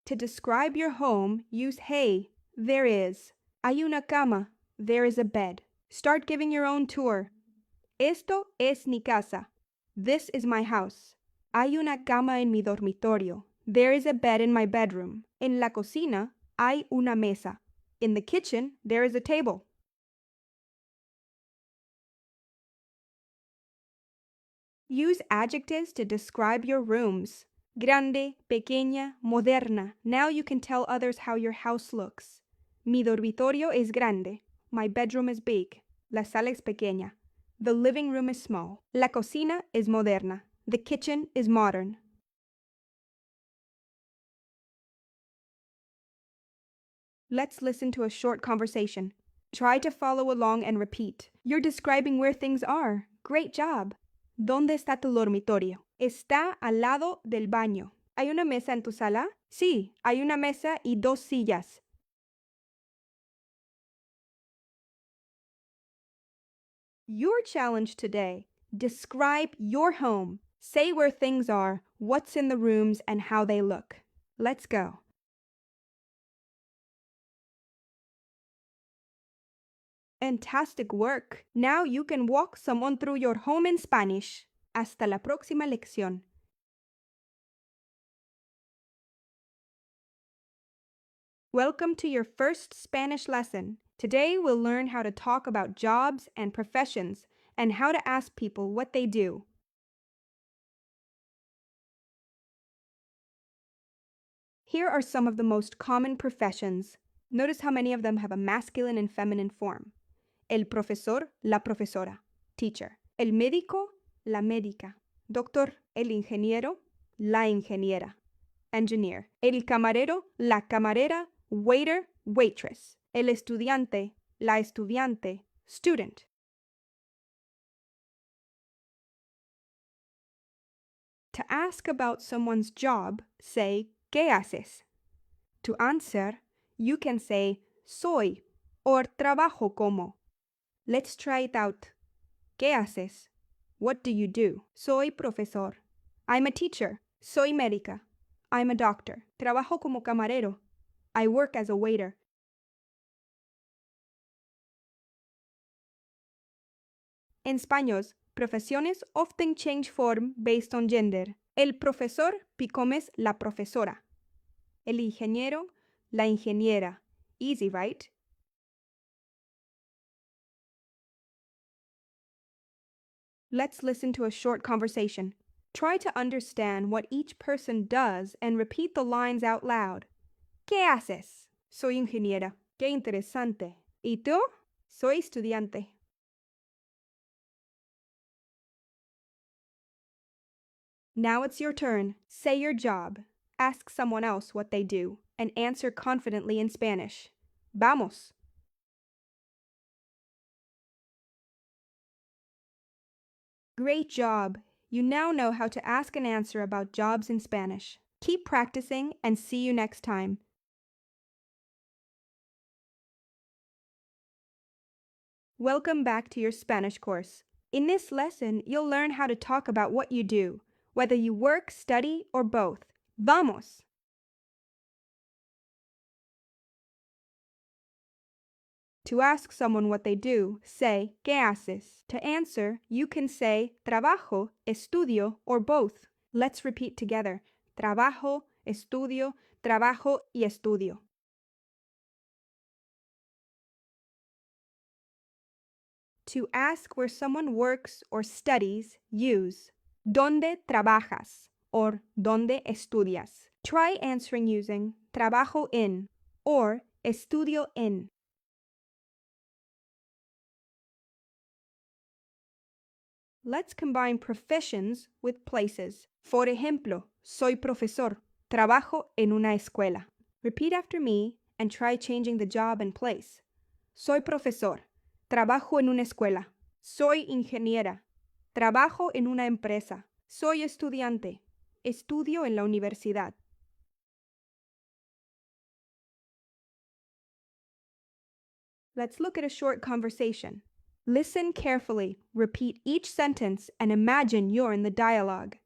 To describe your home, use hey, there is. Hay una cama, there is a bed. Start giving your own tour. Esto es mi casa. This is my house. Hay una cama en mi dormitorio. There is a bed in my bedroom. En la cocina hay una mesa. In the kitchen, there is a table. Use adjectives to describe your rooms. Grande, pequeña, moderna. Now you can tell others how your house looks. Mi dormitorio es grande. My bedroom is big. La sala es pequeña. The living room is small. La cocina es moderna. The kitchen is modern. Let's listen to a short conversation. Try to follow along and repeat. You're describing where things are. Great job. ¿Dónde está tu dormitorio? Está al lado del baño. ¿Hay una mesa en tu sala? Sí, hay una mesa y dos sillas. Your challenge today: describe your home. Say where things are, what's in the rooms, and how they look. Let's go. Fantastic work. Now you can walk someone through your home in Spanish. Hasta la próxima lección. Welcome to your first Spanish lesson. Today we'll learn how to talk about jobs and professions and how to ask people what they do. Here are some of the most common professions. Notice how many of them have a masculine and feminine form. El profesor, la profesora, teacher. El médico, la médica. Doctor, el ingeniero, la ingeniera, engineer. El camarero, la camarera, waiter, waitress. El estudiante, la estudiante, student. To ask about someone's job, say, ¿qué haces? To answer, you can say, soy, or trabajo como. Let's try it out. ¿Qué haces? What do you do? Soy profesor. I'm a teacher. Soy médica. I'm a doctor. Trabajo como camarero. I work as a waiter. En Spanish, profesiones often change form based on gender. El profesor becomes la profesora. El ingeniero, la ingeniera. Easy, right? Let's listen to a short conversation. Try to understand what each person does and repeat the lines out loud. ¿Qué haces? Soy ingeniera. Qué interesante. ¿Y tú? Soy estudiante. Now it's your turn. Say your job. Ask someone else what they do and answer confidently in Spanish. Vamos. Great job. You now know how to ask and answer about jobs in Spanish. Keep practicing and see you next time. Welcome back to your Spanish course. In this lesson, you'll learn how to talk about what you do, whether you work, study, or both. Vamos! To ask someone what they do, say, ¿qué haces? To answer, you can say, trabajo, estudio, or both. Let's repeat together. Trabajo, estudio, trabajo y estudio. To ask where someone works or studies, use ¿dónde trabajas? Or ¿dónde estudias? Try answering using trabajo en or estudio en. Let's combine professions with places. Por ejemplo, soy profesor. Trabajo en una escuela. Repeat after me and try changing the job and place. Soy profesor. Trabajo en una escuela. Soy ingeniera. Trabajo en una empresa. Soy estudiante. Estudio en la universidad. Let's look at a short conversation. Listen carefully, repeat each sentence, and imagine you're in the dialogue.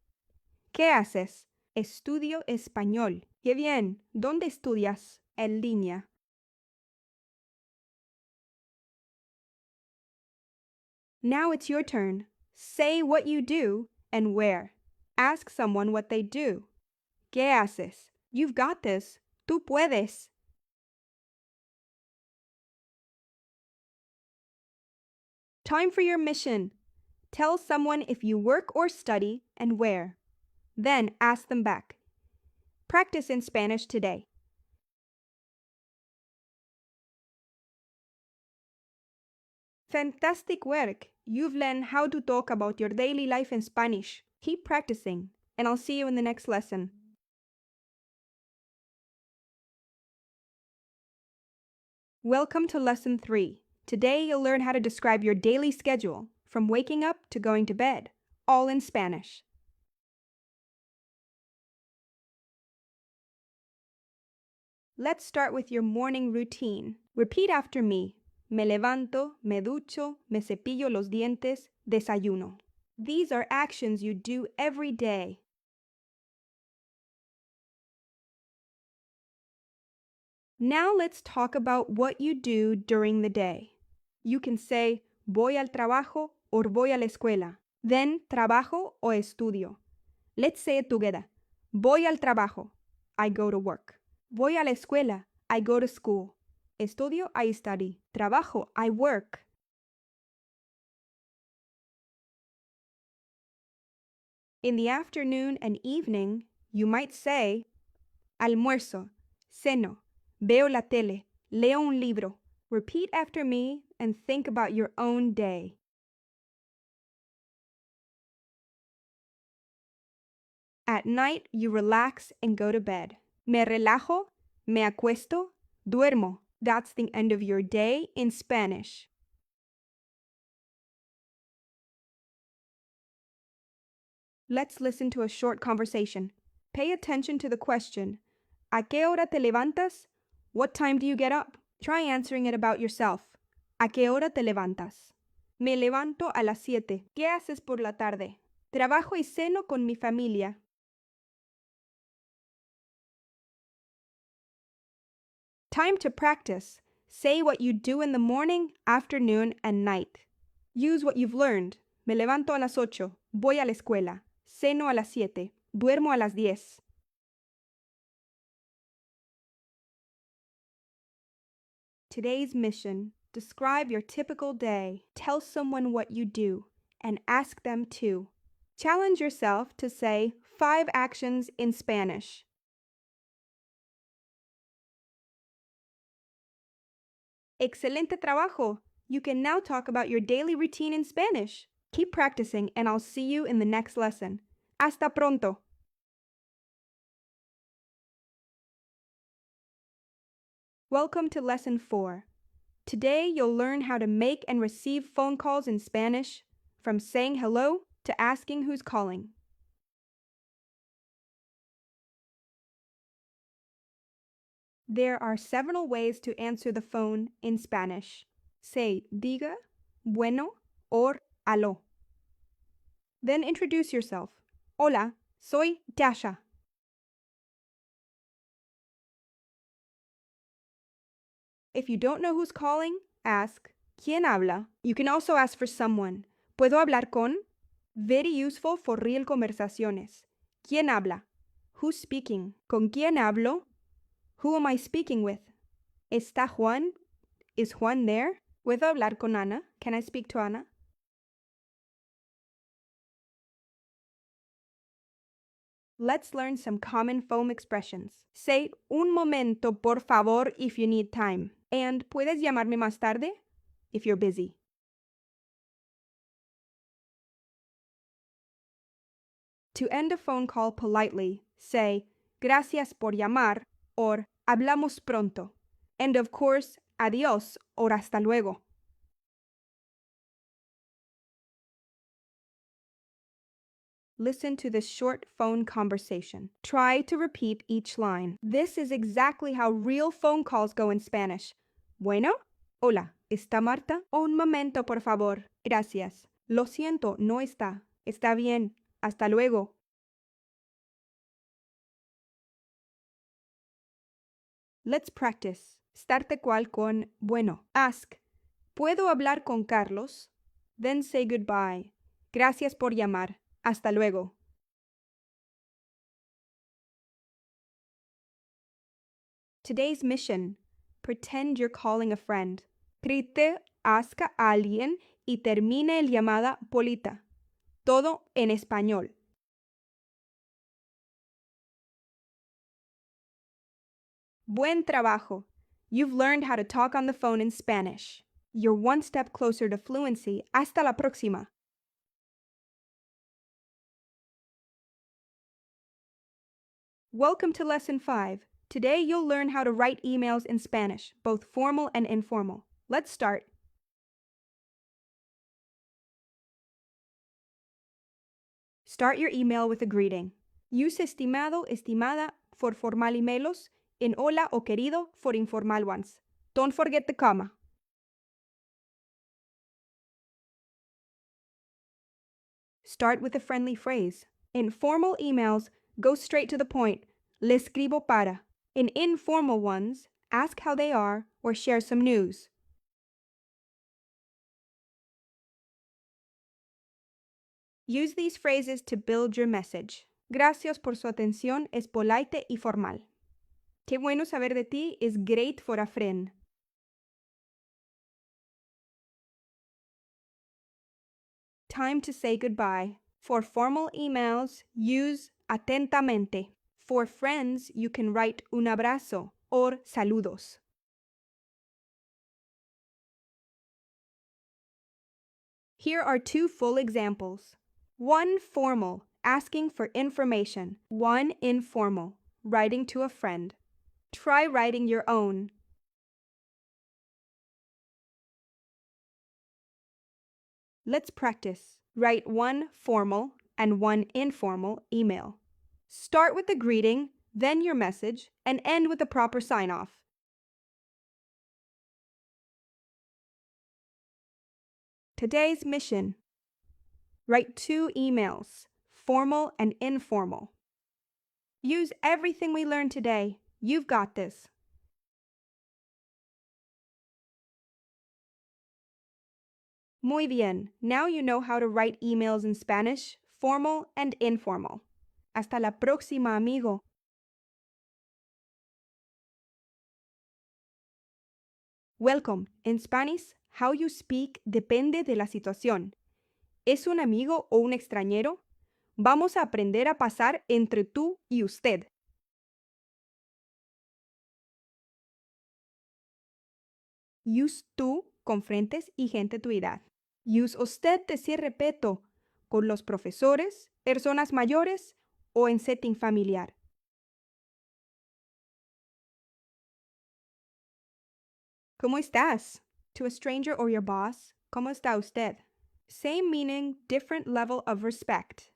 ¿Qué haces? Estudio español. Qué bien. ¿Dónde estudias? En línea. Now it's your turn. Say what you do and where. Ask someone what they do. ¿Qué haces? You've got this. Tú puedes. Time for your mission. Tell someone if you work or study and where. Then ask them back. Practice in Spanish today. Fantastic work! You've learned how to talk about your daily life in Spanish. Keep practicing, and I'll see you in the next lesson. Welcome to Lesson 3. Today you'll learn how to describe your daily schedule, from waking up to going to bed, all in Spanish. Let's start with your morning routine. Repeat after me. Me levanto, me ducho, me cepillo los dientes, desayuno. These are actions you do every day. Now let's talk about what you do during the day. You can say, voy al trabajo or voy a la escuela. Then, trabajo o estudio. Let's say it together. Voy al trabajo. I go to work. Voy a la escuela. I go to school. Estudio, I study. Trabajo, I work. In the afternoon and evening, you might say, almuerzo, ceno, veo la tele, leo un libro. Repeat after me and think about your own day. At night, you relax and go to bed. Me relajo, me acuesto, duermo. That's the end of your day in Spanish. Let's listen to a short conversation. Pay attention to the question. ¿A qué hora te levantas? What time do you get up? Try answering it about yourself. ¿A qué hora te levantas? Me levanto a las 7. ¿Qué haces por la tarde? Trabajo y ceno con mi familia. Time to practice. Say what you do in the morning, afternoon, and night. Use what you've learned. Me levanto a las 8. Voy a la escuela. Ceno a las 7. Duermo a las 10. Today's mission. Describe your typical day. Tell someone what you do and ask them to. Challenge yourself to say 5 actions in Spanish. Excelente trabajo! You can now talk about your daily routine in Spanish. Keep practicing and I'll see you in the next lesson. Hasta pronto! Welcome to Lesson 4. Today you'll learn how to make and receive phone calls in Spanish, from saying hello to asking who's calling. There are several ways to answer the phone in Spanish. Say diga, bueno, or aló. Then introduce yourself. Hola, soy Dasha. If you don't know who's calling, ask, ¿Quién habla? You can also ask for someone. ¿Puedo hablar con? Very useful for real conversaciones. ¿Quién habla? Who's speaking? ¿Con quién hablo? Who am I speaking with? ¿Está Juan? Is Juan there? ¿Puedo hablar con Ana? Can I speak to Ana? Let's learn some common phone expressions. Say un momento, por favor, if you need time. And ¿puedes llamarme más tarde? If you're busy. To end a phone call politely, say gracias por llamar or hablamos pronto. And of course, adiós or hasta luego. Listen to this short phone conversation. Try to repeat each line. This is exactly how real phone calls go in Spanish. Bueno, hola, ¿está Marta? Un momento, por favor. Gracias. Lo siento, no está. Está bien. Hasta luego. Let's practice. Starte cual con bueno. Ask, ¿puedo hablar con Carlos? Then say goodbye. Gracias por llamar. Hasta luego. Today's mission. Pretend you're calling a friend. Grite, ask a alguien y termine el llamada polita. Todo en español. Buen trabajo. You've learned how to talk on the phone in Spanish. You're one step closer to fluency. Hasta la próxima. Welcome to Lesson 5. Today you'll learn how to write emails in Spanish, both formal and informal. Let's start. Start your email with a greeting. Use estimado, estimada for formal emails, and hola o querido for informal ones. Don't forget the comma. Start with a friendly phrase. In formal emails, go straight to the point. Le escribo para. In informal ones, ask how they are or share some news. Use these phrases to build your message. Gracias por su atención es polite y formal. Qué bueno saber de ti is great for a friend. Time to say goodbye. For formal emails, use atentamente. For friends, you can write un abrazo or saludos. Here are 2 full examples. 1 formal, asking for information. 1 informal, writing to a friend. Try writing your own. Let's practice. Write 1 formal and 1 informal email. Start with the greeting, then your message, and end with a proper sign-off. Today's mission. Write 2 emails, formal and informal. Use everything we learned today. You've got this. Muy bien. Now you know how to write emails in Spanish, formal and informal. Hasta la próxima, amigo. Welcome. In Spanish, how you speak depende de la situación. ¿Es un amigo o un extranjero? Vamos a aprender a pasar entre tú y usted. Use tú con frentes y gente tu edad. Use usted decir respeto con los profesores, personas mayores o en setting familiar. ¿Cómo estás? To a stranger or your boss, ¿cómo está usted? Same meaning, different level of respect.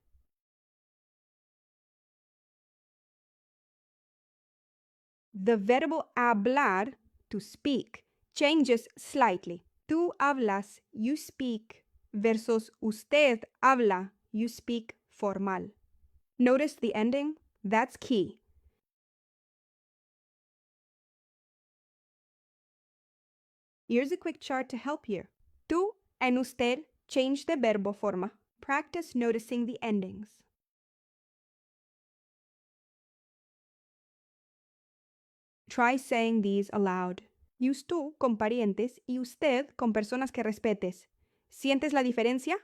The verbo hablar, to speak, changes slightly. Tú hablas, you speak, versus usted habla, you speak formal. Notice the ending? That's key. Here's a quick chart to help you. Tú and usted change the verbo forma. Practice noticing the endings. Try saying these aloud. Use tú con parientes y usted con personas que respetes. ¿Sientes la diferencia?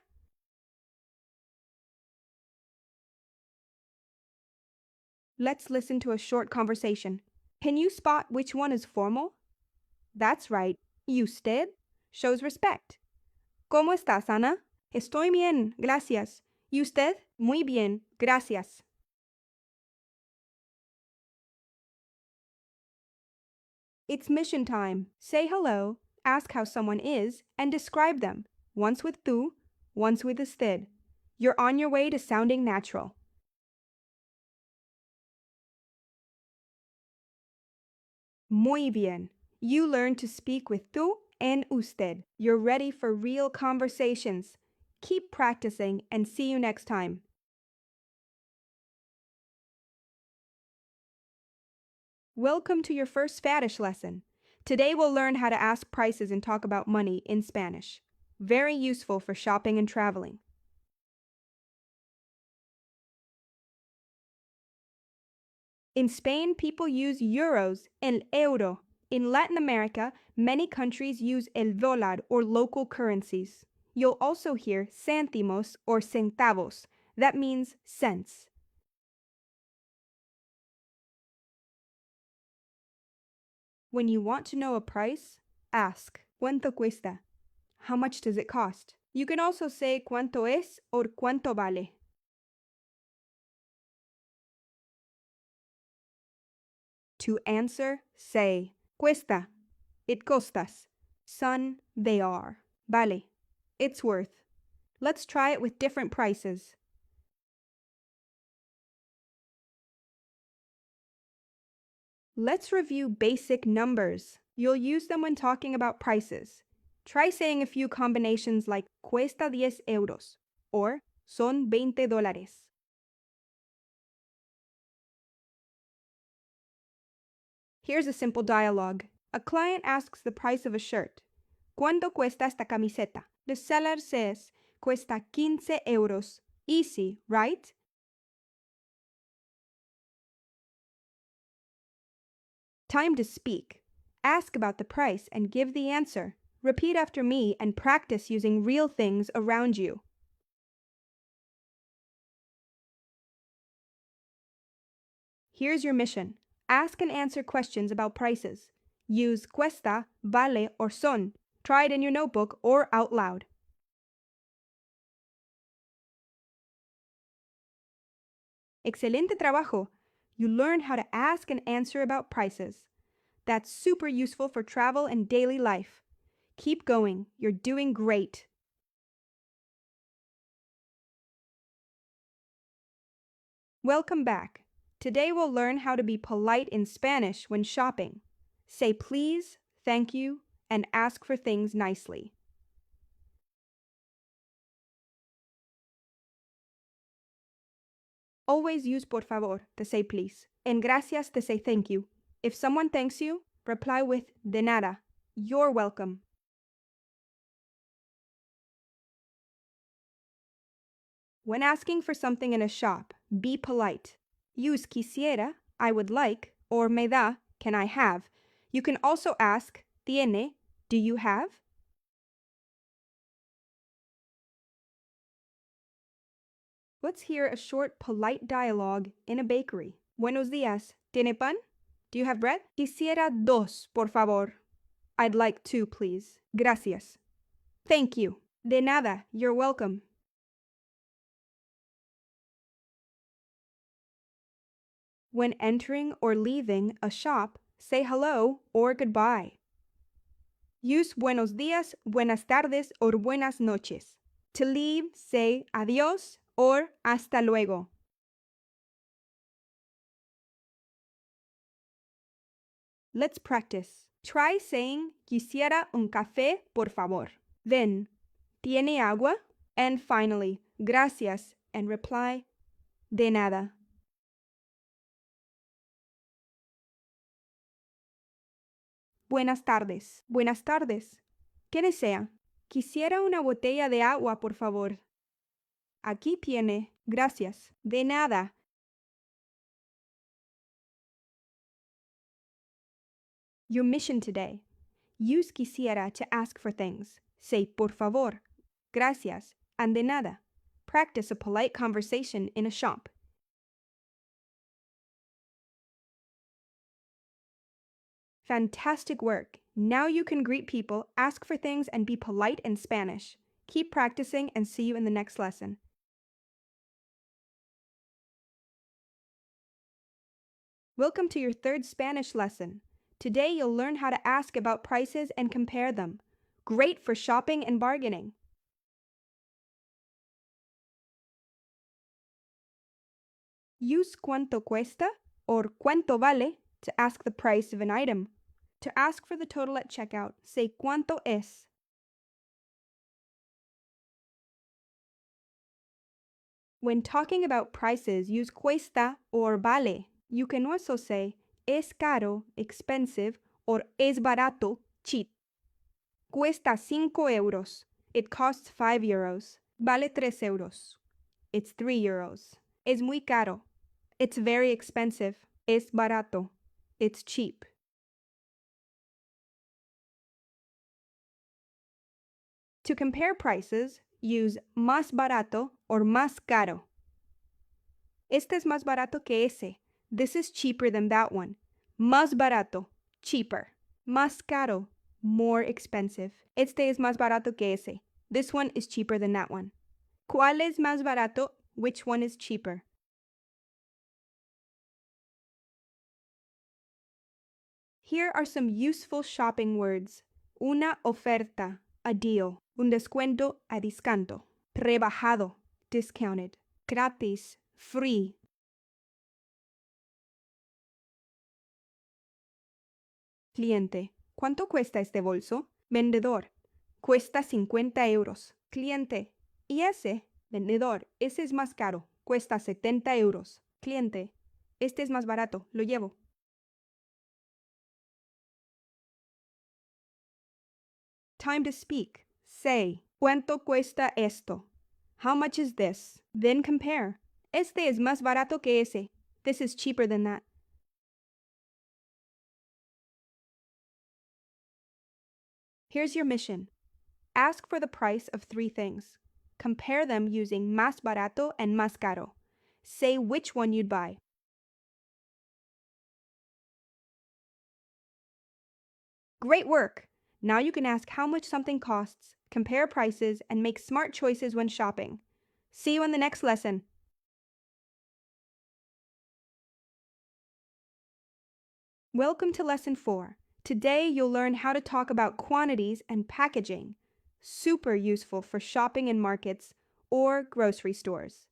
Let's listen to a short conversation. Can you spot which one is formal? That's right. Usted shows respect. ¿Cómo estás, Ana? Estoy bien, gracias. ¿Y usted? Muy bien, gracias. It's mission time. Say hello, ask how someone is, and describe them. Once with tú, once with usted. You're on your way to sounding natural. Muy bien. You learn to speak with tú and usted. You're ready for real conversations. Keep practicing and see you next time. Welcome to your first Spanish lesson. Today we'll learn how to ask prices and talk about money in Spanish. Very useful for shopping and traveling. In Spain, people use euros, el euro. In Latin America, many countries use el dólar or local currencies. You'll also hear céntimos or centavos. That means cents. When you want to know a price, ask, ¿Cuánto cuesta? How much does it cost? You can also say cuánto es or cuánto vale. To answer, say, cuesta. It costas. Son, they are. Vale. It's worth. Let's try it with different prices. Let's review basic numbers. You'll use them when talking about prices. Try saying a few combinations like cuesta 10 euros or son 20 dólares. Here's a simple dialogue. A client asks the price of a shirt. ¿Cuánto cuesta esta camiseta? The seller says, cuesta 15 euros. Easy, right? Time to speak. Ask about the price and give the answer. Repeat after me and practice using real things around you. Here's your mission. Ask and answer questions about prices. Use cuesta, vale, or son. Try it in your notebook or out loud. Excelente trabajo! You learned how to ask and answer about prices. That's super useful for travel and daily life. Keep going. You're doing great. Welcome back. Today we'll learn how to be polite in Spanish when shopping. Say please, thank you, and ask for things nicely. Always use por favor to say please, and gracias to say thank you. If someone thanks you, reply with de nada. You're welcome. When asking for something in a shop, be polite. Use quisiera, I would like, or me da, can I have. You can also ask, tiene, do you have? Let's hear a short, polite dialogue in a bakery. Buenos días. ¿Tiene pan? Do you have bread? Quisiera dos, por favor. I'd like two, please. Gracias. Thank you. De nada. You're welcome. When entering or leaving a shop, say hello or goodbye. Use buenos días, buenas tardes, or buenas noches. To leave, say adiós or hasta luego. Let's practice. Try saying quisiera un café, por favor. Then, ¿tiene agua? And finally, gracias, and reply, de nada. Buenas tardes. Buenas tardes. ¿Qué desea? Quisiera una botella de agua, por favor. Aquí tiene. Gracias. De nada. Your mission today. Use quisiera to ask for things. Say por favor, gracias, and de nada. Practice a polite conversation in a shop. Fantastic work! Now you can greet people, ask for things, and be polite in Spanish. Keep practicing and see you in the next lesson. Welcome to your third Spanish lesson. Today you'll learn how to ask about prices and compare them. Great for shopping and bargaining. Use cuánto cuesta or cuánto vale to ask the price of an item. To ask for the total at checkout, say cuánto es. When talking about prices, use cuesta or vale. You can also say es caro, expensive, or es barato, cheap. Cuesta 5 euros. It costs 5 euros. Vale 3 euros. It's 3 euros. Es muy caro. It's very expensive. Es barato. It's cheap. To compare prices, use más barato or más caro. Este es más barato que ese. This is cheaper than that one. Más barato, cheaper. Más caro, more expensive. Este es más barato que ese. This one is cheaper than that one. ¿Cuál es más barato? Which one is cheaper? Here are some useful shopping words. Una oferta, a deal. Un descuento, a discanto. Rebajado, discounted. Gratis, free. Cliente, ¿cuánto cuesta este bolso? Vendedor, cuesta 50 euros. Cliente, ¿y ese? Vendedor, ese es más caro. Cuesta 70 euros. Cliente, este es más barato. Lo llevo. Time to speak. Say, ¿cuánto cuesta esto? How much is this? Then compare. Este es más barato que ese. This is cheaper than that. Here's your mission. Ask for the price of 3 things. Compare them using más barato and más caro. Say which one you'd buy. Great work! Now you can ask how much something costs, compare prices, and make smart choices when shopping. See you in the next lesson. Welcome to Lesson 4. Today you'll learn how to talk about quantities and packaging. Super useful for shopping in markets or grocery stores.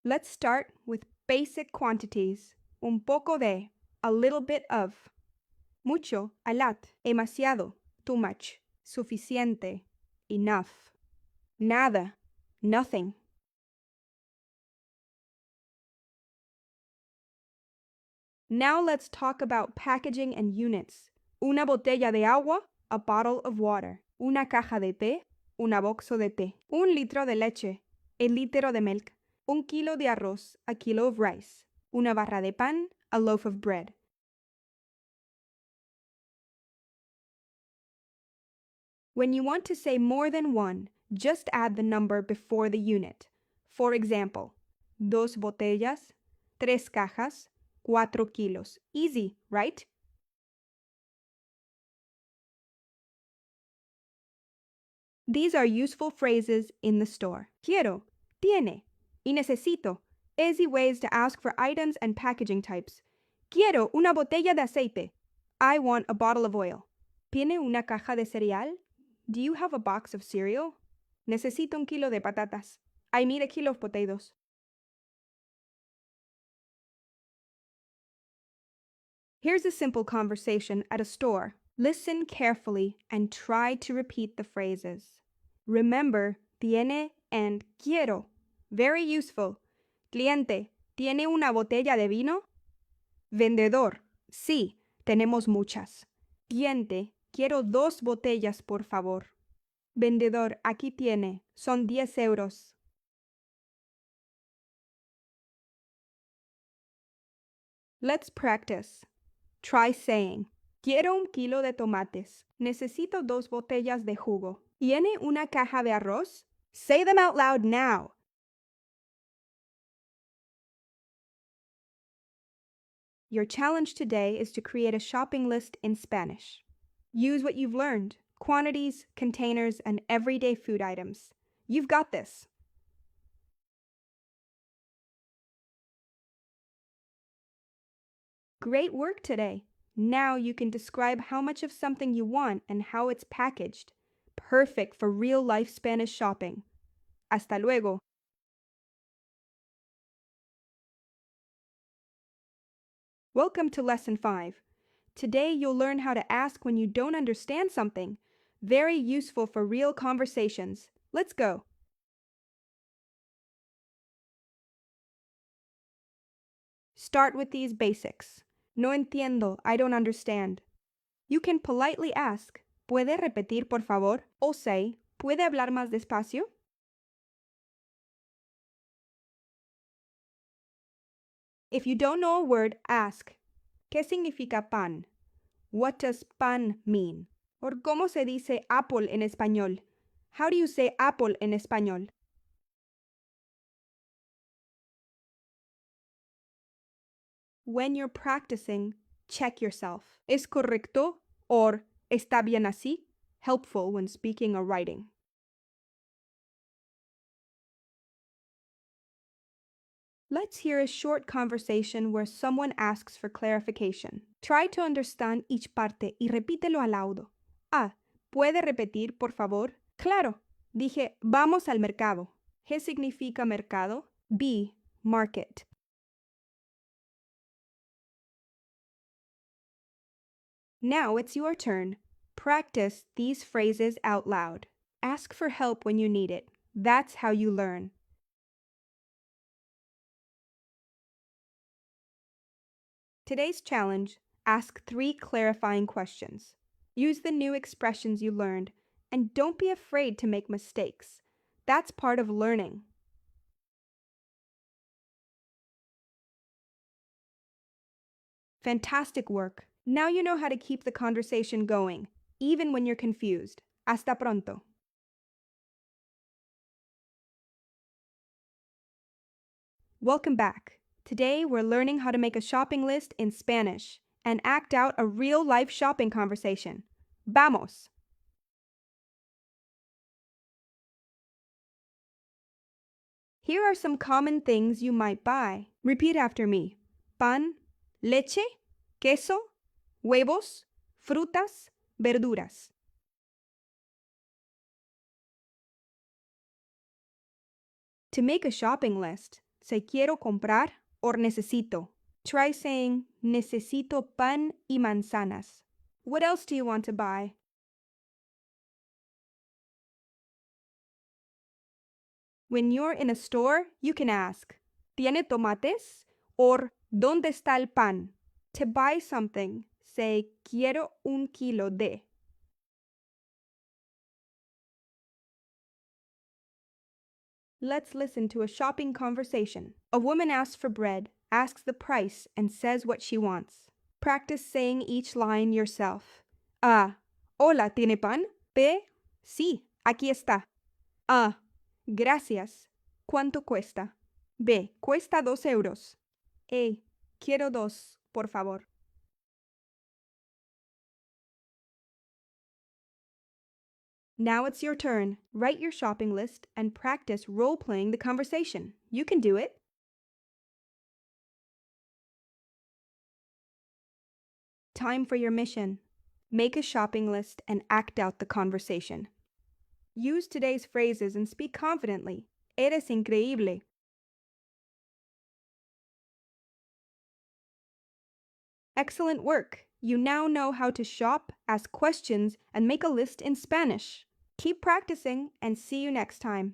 Let's start with basic quantities. Un poco de, a little bit of. Mucho, a lot. Demasiado, too much. Suficiente, enough. Nada, nothing. Now let's talk about packaging and units. Una botella de agua, a bottle of water. una caja de té, una boxo de té, un litro de leche, el litro de milk, un kilo de arroz, a kilo of rice, una barra de pan, a loaf of bread. When you want to say more than one, just add the number before the unit. For example, 2 botellas, 3 cajas, 4 kilos. Easy, right? These are useful phrases in the store. Quiero, tiene, y necesito. Easy ways to ask for items and packaging types. Quiero una botella de aceite. I want a bottle of oil. ¿Tiene una caja de cereal? Do you have a box of cereal? Necesito un kilo de patatas. I need a kilo of potatoes. Here's a simple conversation at a store. Listen carefully and try to repeat the phrases. Remember, tiene and quiero. Very useful. Cliente, ¿tiene una botella de vino? Vendedor, sí, tenemos muchas. Cliente, quiero 2 botellas, por favor. Vendedor, aquí tiene, son 10 euros. Let's practice. Try saying, quiero un kilo de tomates. Necesito 2 botellas de jugo. ¿Tiene una caja de arroz? Say them out loud now. Your challenge today is to create a shopping list in Spanish. Use what you've learned: quantities, containers, and everyday food items. You've got this. Great work today. Now you can describe how much of something you want and how it's packaged. Perfect for real-life Spanish shopping. Hasta luego. Welcome to Lesson 5. Today you'll learn how to ask when you don't understand something. Very useful for real conversations. Let's go. Start with these basics. No entiendo, I don't understand. You can politely ask, ¿puede repetir por favor? Or say, ¿puede hablar más despacio? If you don't know a word, ask, ¿qué significa pan? What does pan mean? Or ¿cómo se dice apple en español? How do you say apple en español? When you're practicing, check yourself. ¿Es correcto? Or ¿está bien así? Helpful when speaking or writing. Let's hear a short conversation where someone asks for clarification. Try to understand each parte y repítelo al audio. A. ¿Puede repetir, por favor? Claro. Dije, vamos al mercado. ¿Qué significa mercado? B. Market. Now it's your turn. Practice these phrases out loud. Ask for help when you need it. That's how you learn. Today's challenge: ask 3 clarifying questions. Use the new expressions you learned, and don't be afraid to make mistakes. That's part of learning. Fantastic work. Now you know how to keep the conversation going, even when you're confused. Hasta pronto. Welcome back. Today we're learning how to make a shopping list in Spanish and act out a real-life shopping conversation. Vamos! Here are some common things you might buy. Repeat after me. Pan, leche, queso, huevos, frutas, verduras. To make a shopping list, say quiero comprar or necesito. Try saying necesito pan y manzanas. What else do you want to buy? When you're in a store, you can ask, ¿Tiene tomates? Or ¿Dónde está el pan? To buy something, say quiero un kilo de. Let's listen to a shopping conversation. A woman asks for bread, asks the price, and says what she wants. Practice saying each line yourself. A. Hola, ¿tiene pan? B. Sí, aquí está. A. Gracias. ¿Cuánto cuesta? B. Cuesta 2 euros. A. Quiero 2, por favor. Now it's your turn. Write your shopping list and practice role-playing the conversation. You can do it. Time for your mission. Make a shopping list and act out the conversation. Use today's phrases and speak confidently. Eres increíble. Excellent work. You now know how to shop, ask questions, and make a list in Spanish. Keep practicing and see you next time.